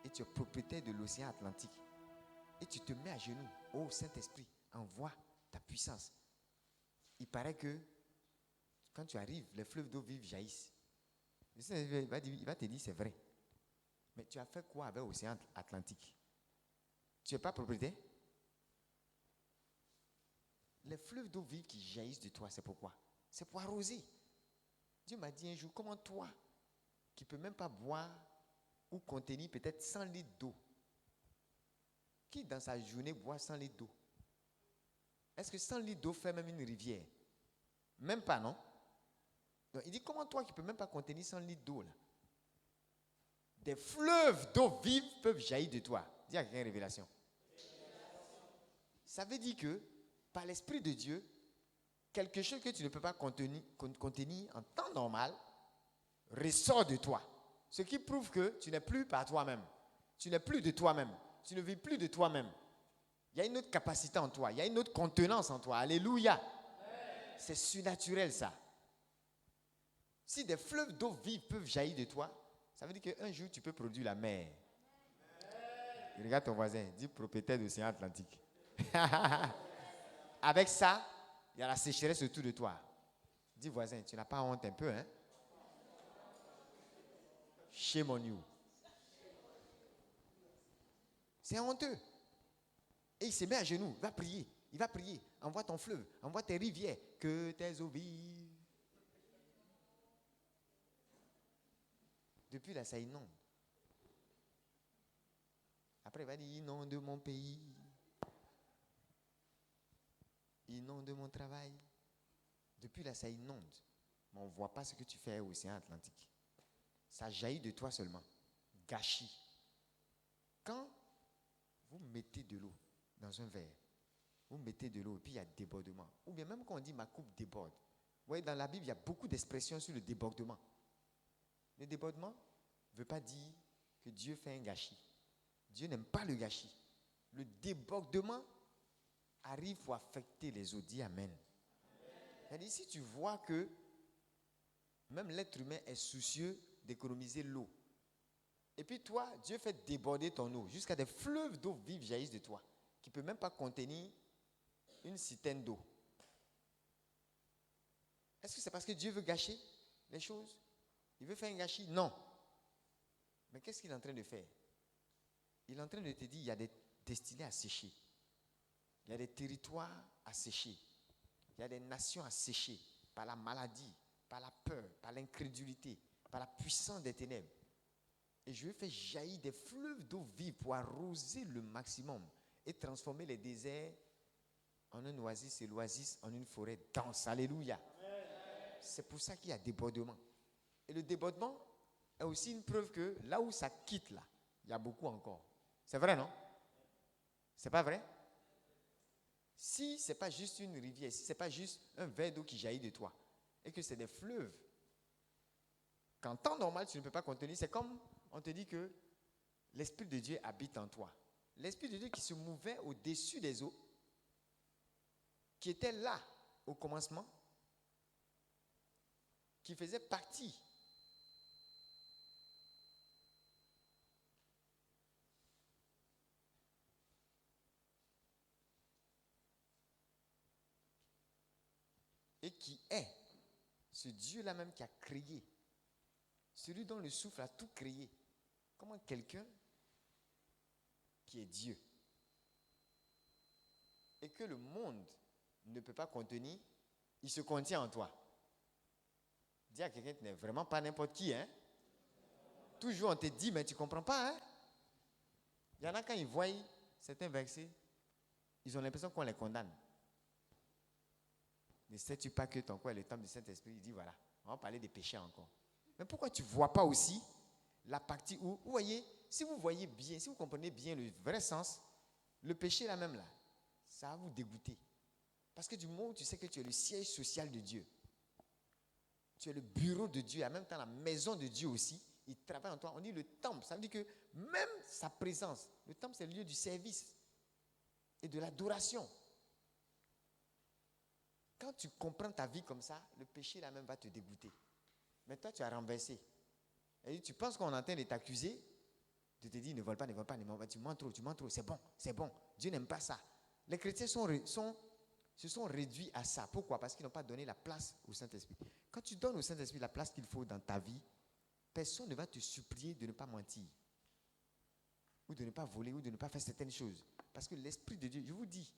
Et tu es propriétaire de l'Océan Atlantique. Et tu te mets à genoux. Oh Saint-Esprit, envoie ta puissance. Il paraît que quand tu arrives, les fleuves d'eau vive jaillissent. Le Saint-Esprit il va te dire c'est vrai. Mais tu as fait quoi avec l'Océan Atlantique? Tu n'es pas propriétaire? Les fleuves d'eau vive qui jaillissent de toi, c'est pourquoi? C'est pour arroser. Dieu m'a dit un jour, comment toi, qui ne peux même pas boire ou contenir peut-être 100 litres d'eau, qui dans sa journée boit 100 litres d'eau? Est-ce que 100 litres d'eau fait même une rivière? Même pas, non? Donc il dit, comment toi qui ne peux même pas contenir 100 litres d'eau là? Des fleuves d'eau vive peuvent jaillir de toi. Dis à quelqu'un révélation. Ça veut dire que par l'Esprit de Dieu, quelque chose que tu ne peux pas contenir en temps normal ressort de toi. Ce qui prouve que tu n'es plus par toi-même. Tu n'es plus de toi-même. Tu ne vis plus de toi-même. Il y a une autre capacité en toi. Il y a une autre contenance en toi. Alléluia. C'est surnaturel ça. Si des fleuves d'eau vive peuvent jaillir de toi, ça veut dire qu'un jour tu peux produire la mer. Regarde ton voisin, dis propriétaire de l'Océan Atlantique. Avec ça, il y a la sécheresse autour de toi. Dis voisin, tu n'as pas honte un peu, hein? Shame on you. C'est honteux. Et il se met à genoux, il va prier. Il va prier. Envoie ton fleuve, envoie tes rivières, que tes eaux vivent. Depuis là, ça inonde. Après, il va dire, inonde mon pays. Inonde mon travail. Depuis là, ça inonde. Mais on ne voit pas ce que tu fais à l'Océan Atlantique. Ça jaillit de toi seulement. Gâchis. Quand vous mettez de l'eau dans un verre, vous mettez de l'eau et puis il y a débordement. Ou bien même quand on dit ma coupe déborde, voyez, dans la Bible, il y a beaucoup d'expressions sur le débordement. Le débordement ne veut pas dire que Dieu fait un gâchis. Dieu n'aime pas le gâchis. Le débordement arrive pour affecter les autres. Dis Amen. C'est-à-dire, si tu vois que même l'être humain est soucieux d'économiser l'eau, et puis toi, Dieu fait déborder ton eau jusqu'à des fleuves d'eau vive jaillissent de toi, qui ne peuvent même pas contenir une citerne d'eau. Est-ce que c'est parce que Dieu veut gâcher les choses? Il veut faire un gâchis? Non. Mais qu'est-ce qu'il est en train de faire? Il est en train de te dire, il y a des destinées à sécher. Il y a des territoires à sécher. Il y a des nations à sécher par la maladie, par la peur, par l'incrédulité, par la puissance des ténèbres. Et je vais faire jaillir des fleuves d'eau vive pour arroser le maximum et transformer les déserts en un oasis et l'oasis en une forêt dense. Alléluia. C'est pour ça qu'il y a débordement. Et le débordement est aussi une preuve que là où ça quitte, là, il y a beaucoup encore. C'est vrai, non? C'est pas vrai? Si ce n'est pas juste une rivière, si ce n'est pas juste un verre d'eau qui jaillit de toi, et que c'est des fleuves, qu'en temps normal tu ne peux pas contenir, c'est comme on te dit que l'Esprit de Dieu habite en toi. L'Esprit de Dieu qui se mouvait au-dessus des eaux, qui était là au commencement, qui faisait partie et qui est ce Dieu-là même qui a créé, celui dont le souffle a tout créé. Comment quelqu'un qui est Dieu et que le monde ne peut pas contenir, il se contient en toi. Dis à quelqu'un, tu n'es vraiment pas n'importe qui, hein? Toujours on te dit, mais tu ne comprends pas, hein? Il y en a quand ils voient certains versets, ils ont l'impression qu'on les condamne. Ne sais-tu pas que ton corps est le temple du Saint-Esprit? Il dit, voilà, on va parler des péchés encore. Mais pourquoi tu ne vois pas aussi la partie où, vous voyez, si vous voyez bien, si vous comprenez bien le vrai sens, le péché là même là, ça va vous dégoûter. Parce que du moment où tu sais que tu es le siège social de Dieu, tu es le bureau de Dieu, et en même temps la maison de Dieu aussi, il travaille en toi. On dit le temple, ça veut dire que même sa présence, le temple c'est le lieu du service et de l'adoration. Quand tu comprends ta vie comme ça, le péché là même va te dégoûter. Mais toi tu as renversé. Et tu penses qu'on est en train de t'accuser, de te dire ne vole pas, ne vole pas, ne vole pas, tu mens trop, c'est bon, Dieu n'aime pas ça. Les chrétiens se sont réduits à ça. Pourquoi? Parce qu'ils n'ont pas donné la place au Saint-Esprit. Quand tu donnes au Saint-Esprit la place qu'il faut dans ta vie, personne ne va te supplier de ne pas mentir, ou de ne pas voler, ou de ne pas faire certaines choses. Parce que l'Esprit de Dieu, je vous dis,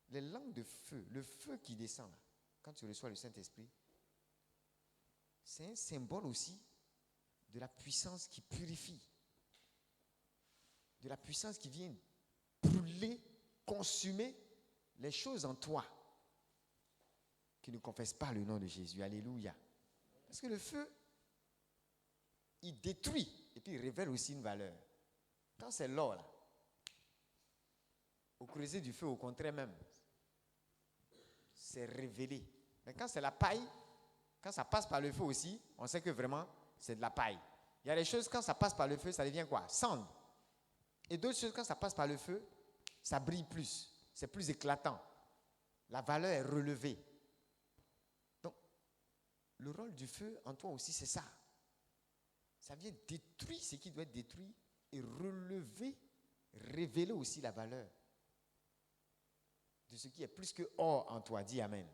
les langues de feu, le feu qui descend là, quand tu reçois le Saint-Esprit, c'est un symbole aussi de la puissance qui purifie, de la puissance qui vient brûler, consumer les choses en toi qui ne confessent pas le nom de Jésus. Alléluia. Parce que le feu, il détruit et puis il révèle aussi une valeur. Quand c'est l'or là, au creuset du feu, au contraire même, c'est révélé. Mais quand c'est la paille, quand ça passe par le feu aussi, on sait que vraiment c'est de la paille. Il y a des choses, quand ça passe par le feu, ça devient quoi? Cendre. Et d'autres choses, quand ça passe par le feu, ça brille plus. C'est plus éclatant. La valeur est relevée. Donc, le rôle du feu en toi aussi, c'est ça. Ça vient détruire ce qui doit être détruit et relever, révéler aussi la valeur de ce qui est plus que or en toi. Dis Amen.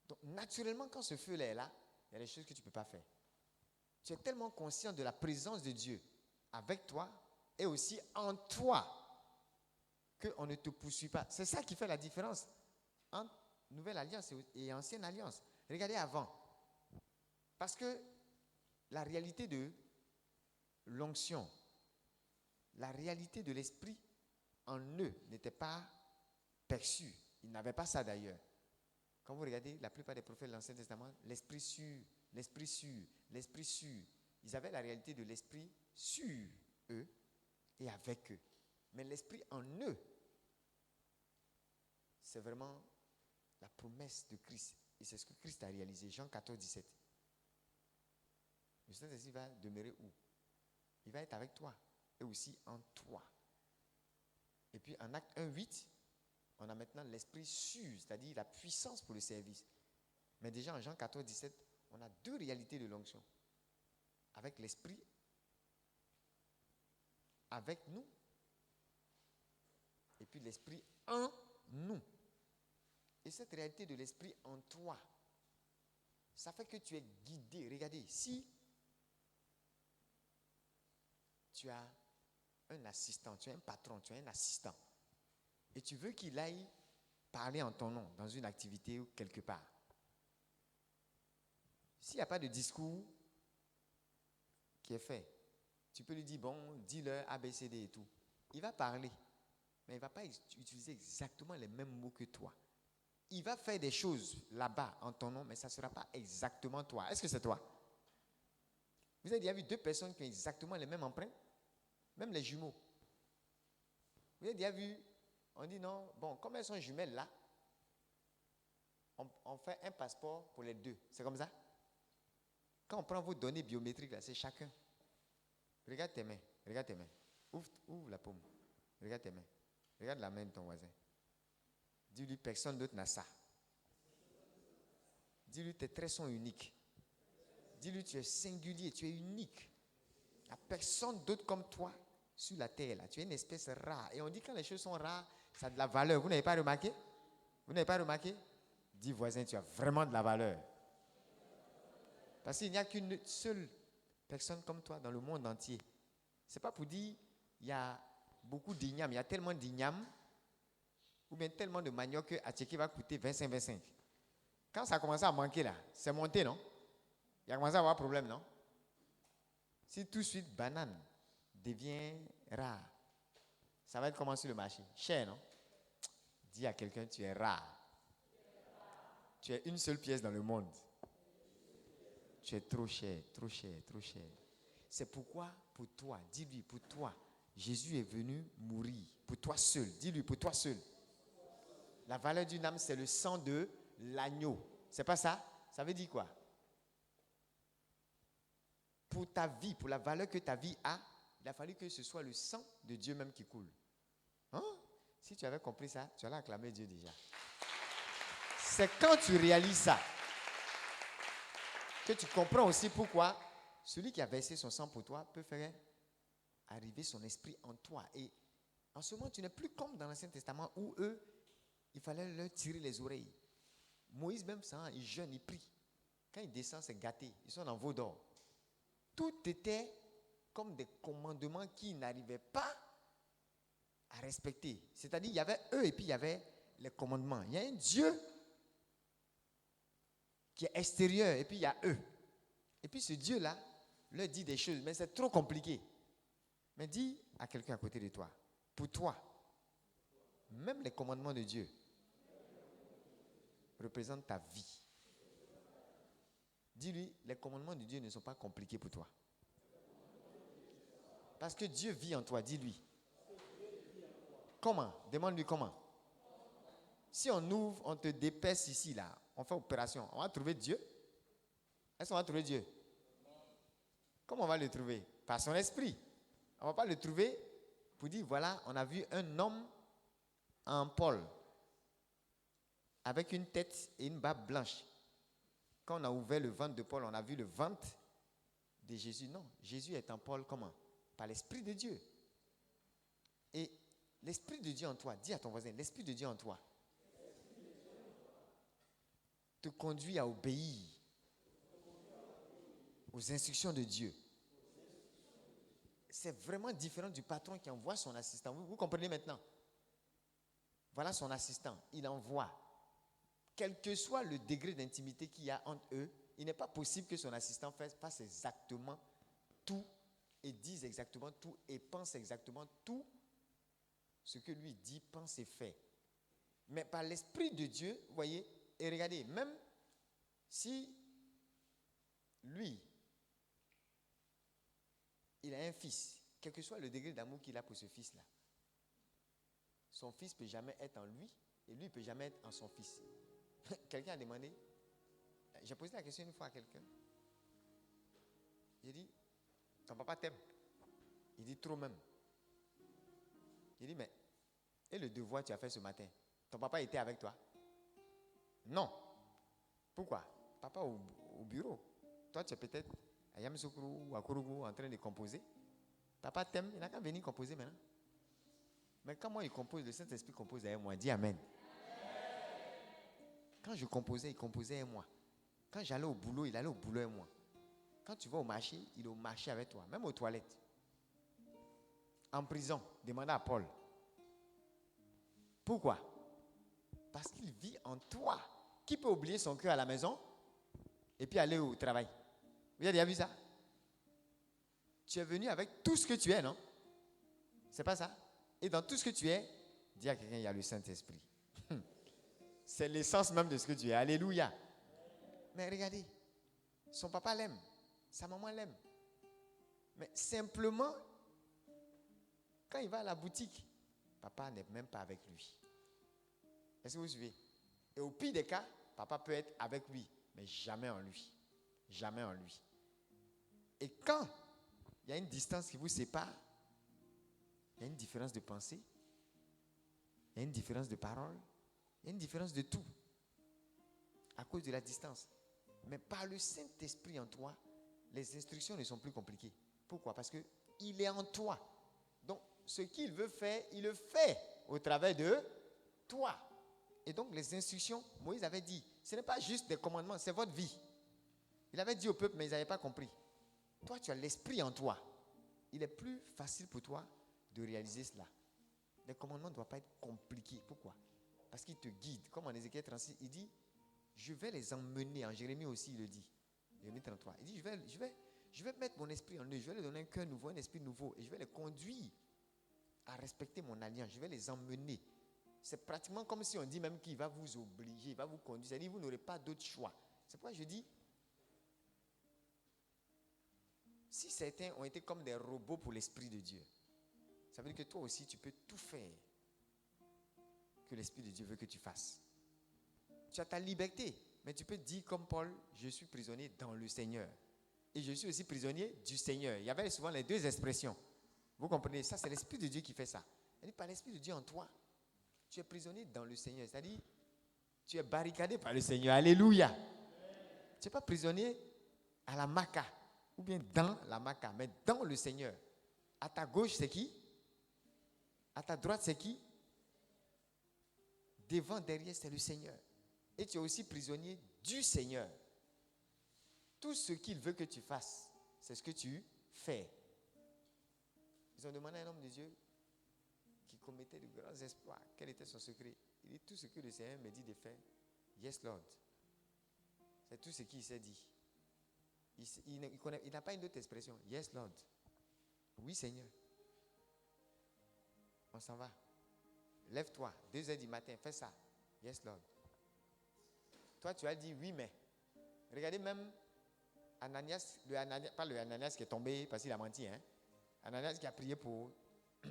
Donc, naturellement, quand ce feu-là est là, il y a des choses que tu ne peux pas faire. Tu es tellement conscient de la présence de Dieu avec toi et aussi en toi qu'on ne te poursuit pas. C'est ça qui fait la différence entre Nouvelle Alliance et Ancienne Alliance. Regardez avant. Parce que la réalité de l'onction, la réalité de l'esprit en eux n'était pas perçue. Ils n'avaient pas ça d'ailleurs. Quand vous regardez la plupart des prophètes de l'Ancien Testament, l'esprit sûr, l'esprit sûr, l'esprit sûr. Ils avaient la réalité de l'esprit sur eux et avec eux. Mais l'esprit en eux, c'est vraiment la promesse de Christ. Et c'est ce que Christ a réalisé. Jean 14, 17. Le Saint-Esprit va demeurer où? Il va être avec toi et aussi en toi. Et puis en Acte 1, 8, on a maintenant l'esprit sûr, c'est-à-dire la puissance pour le service. Mais déjà en Jean 14, 17, on a deux réalités de l'onction. Avec l'esprit, avec nous, et puis l'esprit en nous. Et cette réalité de l'esprit en toi, ça fait que tu es guidé. Regardez, si tu as un assistant, tu as un patron, tu as un assistant, et tu veux qu'il aille parler en ton nom dans une activité ou quelque part, s'il n'y a pas de discours qui est fait, tu peux lui dire, bon, dis-leur ABCD et tout. Il va parler, mais il ne va pas utiliser exactement les mêmes mots que toi. Il va faire des choses là-bas en ton nom, mais ça ne sera pas exactement toi. Est-ce que c'est toi? Vous avez déjà vu deux personnes qui ont exactement les mêmes empreintes? Même les jumeaux. Vous avez déjà vu, on dit non, bon, comme elles sont jumelles là, on fait un passeport pour les deux. C'est comme ça? Quand on prend vos données biométriques là, c'est chacun. Regarde tes mains, regarde tes mains. Ouvre la paume. Regarde tes mains. Regarde la main de ton voisin. Dis-lui, personne d'autre n'a ça. Dis-lui, tes traits sont uniques. Dis-lui, tu es singulier, tu es unique. Il n'y a personne d'autre comme toi sur la terre. Là. Tu es une espèce rare. Et on dit que quand les choses sont rares, ça a de la valeur. Vous n'avez pas remarqué? Vous n'avez pas remarqué? Dis, voisin, tu as vraiment de la valeur. Parce qu'il n'y a qu'une seule personne comme toi dans le monde entier. Ce n'est pas pour dire il y a beaucoup d'ignames. Il y a tellement d'ignames ou bien tellement de manioc que Atcheki va coûter 25. Quand ça a commencé à manquer là, c'est monté, non? Il a commencé à avoir un problème, non? Si tout de suite banane devient rare, ça va être comment sur le marché? Cher, non? Dis à quelqu'un, tu es rare. Tu es une seule pièce dans le monde. Tu es trop cher, trop cher, trop cher. C'est pourquoi, pour toi, dis-lui, pour toi, Jésus est venu mourir. Pour toi seul, dis-lui, pour toi seul. La valeur d'une âme, c'est le sang de l'agneau. C'est pas ça? Ça veut dire quoi? Pour ta vie, pour la valeur que ta vie a, il a fallu que ce soit le sang de Dieu même qui coule. Hein? Si tu avais compris ça, tu allais acclamer Dieu déjà. C'est quand tu réalises ça que tu comprends aussi pourquoi celui qui a versé son sang pour toi peut faire arriver son esprit en toi. Et en ce moment, tu n'es plus comme dans l'Ancien Testament où eux, il fallait leur tirer les oreilles. Moïse même, ça, il jeûne, il prie. Quand il descend, c'est gâté. Ils sont dans veau d'or. Tout était comme des commandements qu'ils n'arrivaient pas à respecter. C'est-à-dire, il y avait eux et puis il y avait les commandements. Il y a un Dieu qui est extérieur et puis il y a eux. Et puis ce Dieu-là leur dit des choses, mais c'est trop compliqué. Mais dis à quelqu'un à côté de toi, pour toi, même les commandements de Dieu représentent ta vie. Dis-lui, les commandements de Dieu ne sont pas compliqués pour toi. Parce que Dieu vit en toi, dis-lui. Comment? Demande-lui comment. Si on ouvre, on te dépaisse ici, là, on fait opération, on va trouver Dieu. Est-ce qu'on va trouver Dieu? Comment on va le trouver? Par son esprit. On ne va pas le trouver pour dire, voilà, on a vu un homme en Paul, avec une tête et une barbe blanche. Quand on a ouvert le ventre de Paul, on a vu le ventre de Jésus. Non, Jésus est en Paul comment? Par l'Esprit de Dieu. Et l'Esprit de Dieu en toi, dis à ton voisin, l'Esprit de Dieu en toi te conduit à obéir aux instructions de Dieu. C'est vraiment différent du patron qui envoie son assistant. Vous comprenez maintenant? Voilà son assistant. Il envoie. Quel que soit le degré d'intimité qu'il y a entre eux, il n'est pas possible que son assistant fasse exactement tout et dise exactement tout et pense exactement tout ce que lui dit, pense et fait. Mais par l'Esprit de Dieu, vous voyez, et regardez, même si lui, il a un fils, quel que soit le degré d'amour qu'il a pour ce fils-là, son fils ne peut jamais être en lui et lui ne peut jamais être en son fils. Quelqu'un a demandé, j'ai posé la question une fois à quelqu'un. J'ai dit, ton papa t'aime? Il dit, trop même. J'ai dit, mais, et le devoir que tu as fait ce matin? Ton papa était avec toi? Non. Pourquoi? Papa au bureau. Toi, tu es peut-être à Yamoussoukro ou à Kourougou en train de composer. Papa t'aime, il n'a qu'à venir composer maintenant. Mais quand moi il compose, le Saint-Esprit compose avec moi. Dis Amen. Quand je composais, il composait avec moi. Quand j'allais au boulot, il allait au boulot avec moi. Quand tu vas au marché, il est au marché avec toi. Même aux toilettes. En prison, demandez à Paul. Pourquoi? Parce qu'il vit en toi. Qui peut oublier son cœur à la maison et puis aller au travail? Vous avez déjà vu ça? Tu es venu avec tout ce que tu es, non? C'est pas ça? Et dans tout ce que tu es, dis à quelqu'un, il y a le Saint-Esprit. C'est l'essence même de ce que tu es. Alléluia. Mais regardez, son papa l'aime, sa maman l'aime. Mais simplement, quand il va à la boutique, papa n'est même pas avec lui. Est-ce que vous suivez? Et au pire des cas, papa peut être avec lui, mais jamais en lui. Jamais en lui. Et quand il y a une distance qui vous sépare, il y a une différence de pensée, il y a une différence de parole, il y a une différence de tout. À cause de la distance. Mais par le Saint-Esprit en toi, les instructions ne sont plus compliquées. Pourquoi? Parce qu'il est en toi. Donc, ce qu'il veut faire, il le fait au travers de toi. Et donc, les instructions, Moïse avait dit, ce n'est pas juste des commandements, c'est votre vie. Il avait dit au peuple, mais ils n'avaient pas compris. Toi, tu as l'esprit en toi. Il est plus facile pour toi de réaliser cela. Les commandements ne doivent pas être compliqués. Pourquoi? Parce qu'il te guide. Comme en Ézéchiel 36, il dit, je vais les emmener. En Jérémie aussi, il le dit. Jérémie 33. Il dit, je vais mettre mon esprit en eux. Je vais leur donner un cœur nouveau, un esprit nouveau. Et je vais les conduire à respecter mon alliance. Je vais les emmener. C'est pratiquement comme si on dit même qu'il va vous obliger, il va vous conduire. C'est-à-dire que vous n'aurez pas d'autre choix. C'est pourquoi je dis, si certains ont été comme des robots pour l'Esprit de Dieu, ça veut dire que toi aussi, tu peux tout faire que l'Esprit de Dieu veut que tu fasses. Tu as ta liberté, mais tu peux dire comme Paul, je suis prisonnier dans le Seigneur. Et je suis aussi prisonnier du Seigneur. Il y avait souvent les deux expressions. Vous comprenez? Ça, c'est l'Esprit de Dieu qui fait ça. Il dit, par l'Esprit de Dieu en toi, tu es prisonnier dans le Seigneur. C'est-à-dire, tu es barricadé par le Seigneur. Alléluia. Tu n'es pas prisonnier à la Maca, ou bien dans la Maca, mais dans le Seigneur. À ta gauche, c'est qui? À ta droite, c'est qui? Devant, derrière, c'est le Seigneur. Et tu es aussi prisonnier du Seigneur. Tout ce qu'il veut que tu fasses, c'est ce que tu fais. Ils ont demandé à un homme de Dieu qui commettait de grands exploits. Quel était son secret? Il dit, tout ce que le Seigneur me dit de faire, yes Lord. C'est tout ce qu'il s'est dit. Il n'a pas une autre expression. Yes Lord. Oui Seigneur. On s'en va. Lève-toi, 2h du matin, fais ça. Yes Lord. Toi tu as dit oui mais. Regardez même Ananias, pas le Ananias qui est tombé parce qu'il a menti. Hein? Ananias qui a prié pour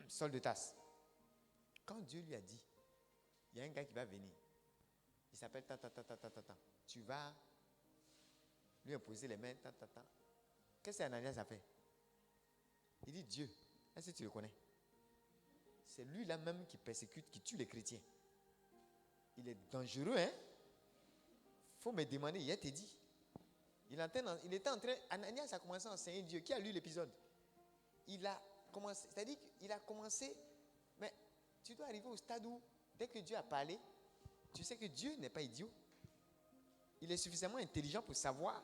Saul de Tarse. Quand Dieu lui a dit, il y a un gars qui va venir. Il s'appelle Tata. Tu vas lui imposer les mains. Qu'est-ce que Ananias a fait? Il dit Dieu, est-ce que tu le connais? C'est lui-là même qui persécute, qui tue les chrétiens. Il est dangereux, hein? Il faut me demander, il a été dit. Il était en train, Ananias a commencé à enseigner Dieu. Qui a lu l'épisode? Il a commencé, c'est-à-dire qu'il a commencé, mais tu dois arriver au stade où, dès que Dieu a parlé, tu sais que Dieu n'est pas idiot. Il est suffisamment intelligent pour savoir.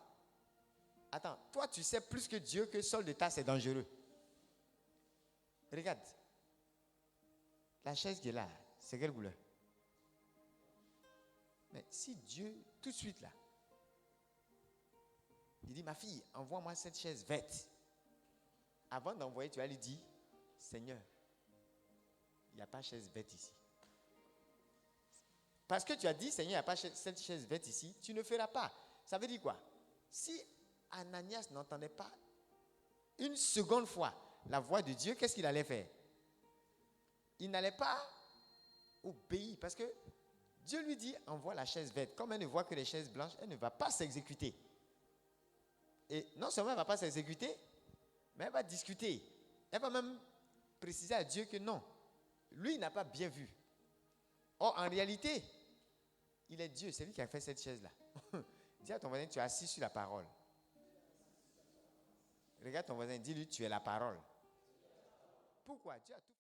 Attends, toi tu sais plus que Dieu que Saul de Tarse est dangereux. Regarde. La chaise qui est là, c'est quelle couleur? Mais si Dieu, tout de suite là, il dit, ma fille, envoie-moi cette chaise verte. Avant d'envoyer, tu vas lui dire, Seigneur, il n'y a pas de chaise verte ici. Parce que tu as dit, Seigneur, il n'y a pas cette chaise verte ici, tu ne feras pas. Ça veut dire quoi? Si Ananias n'entendait pas une seconde fois la voix de Dieu, qu'est-ce qu'il allait faire? Il n'allait pas obéir parce que Dieu lui dit, envoie la chaise verte. Comme elle ne voit que les chaises blanches, elle ne va pas s'exécuter. Et non seulement elle ne va pas s'exécuter, mais elle va discuter. Elle va même préciser à Dieu que non, lui, il n'a pas bien vu. Or, en réalité, il est Dieu, c'est lui qui a fait cette chaise-là. Dis à ton voisin, tu es assis sur la parole. Regarde ton voisin, dis-lui, tu es la parole. Pourquoi? Dieu a tout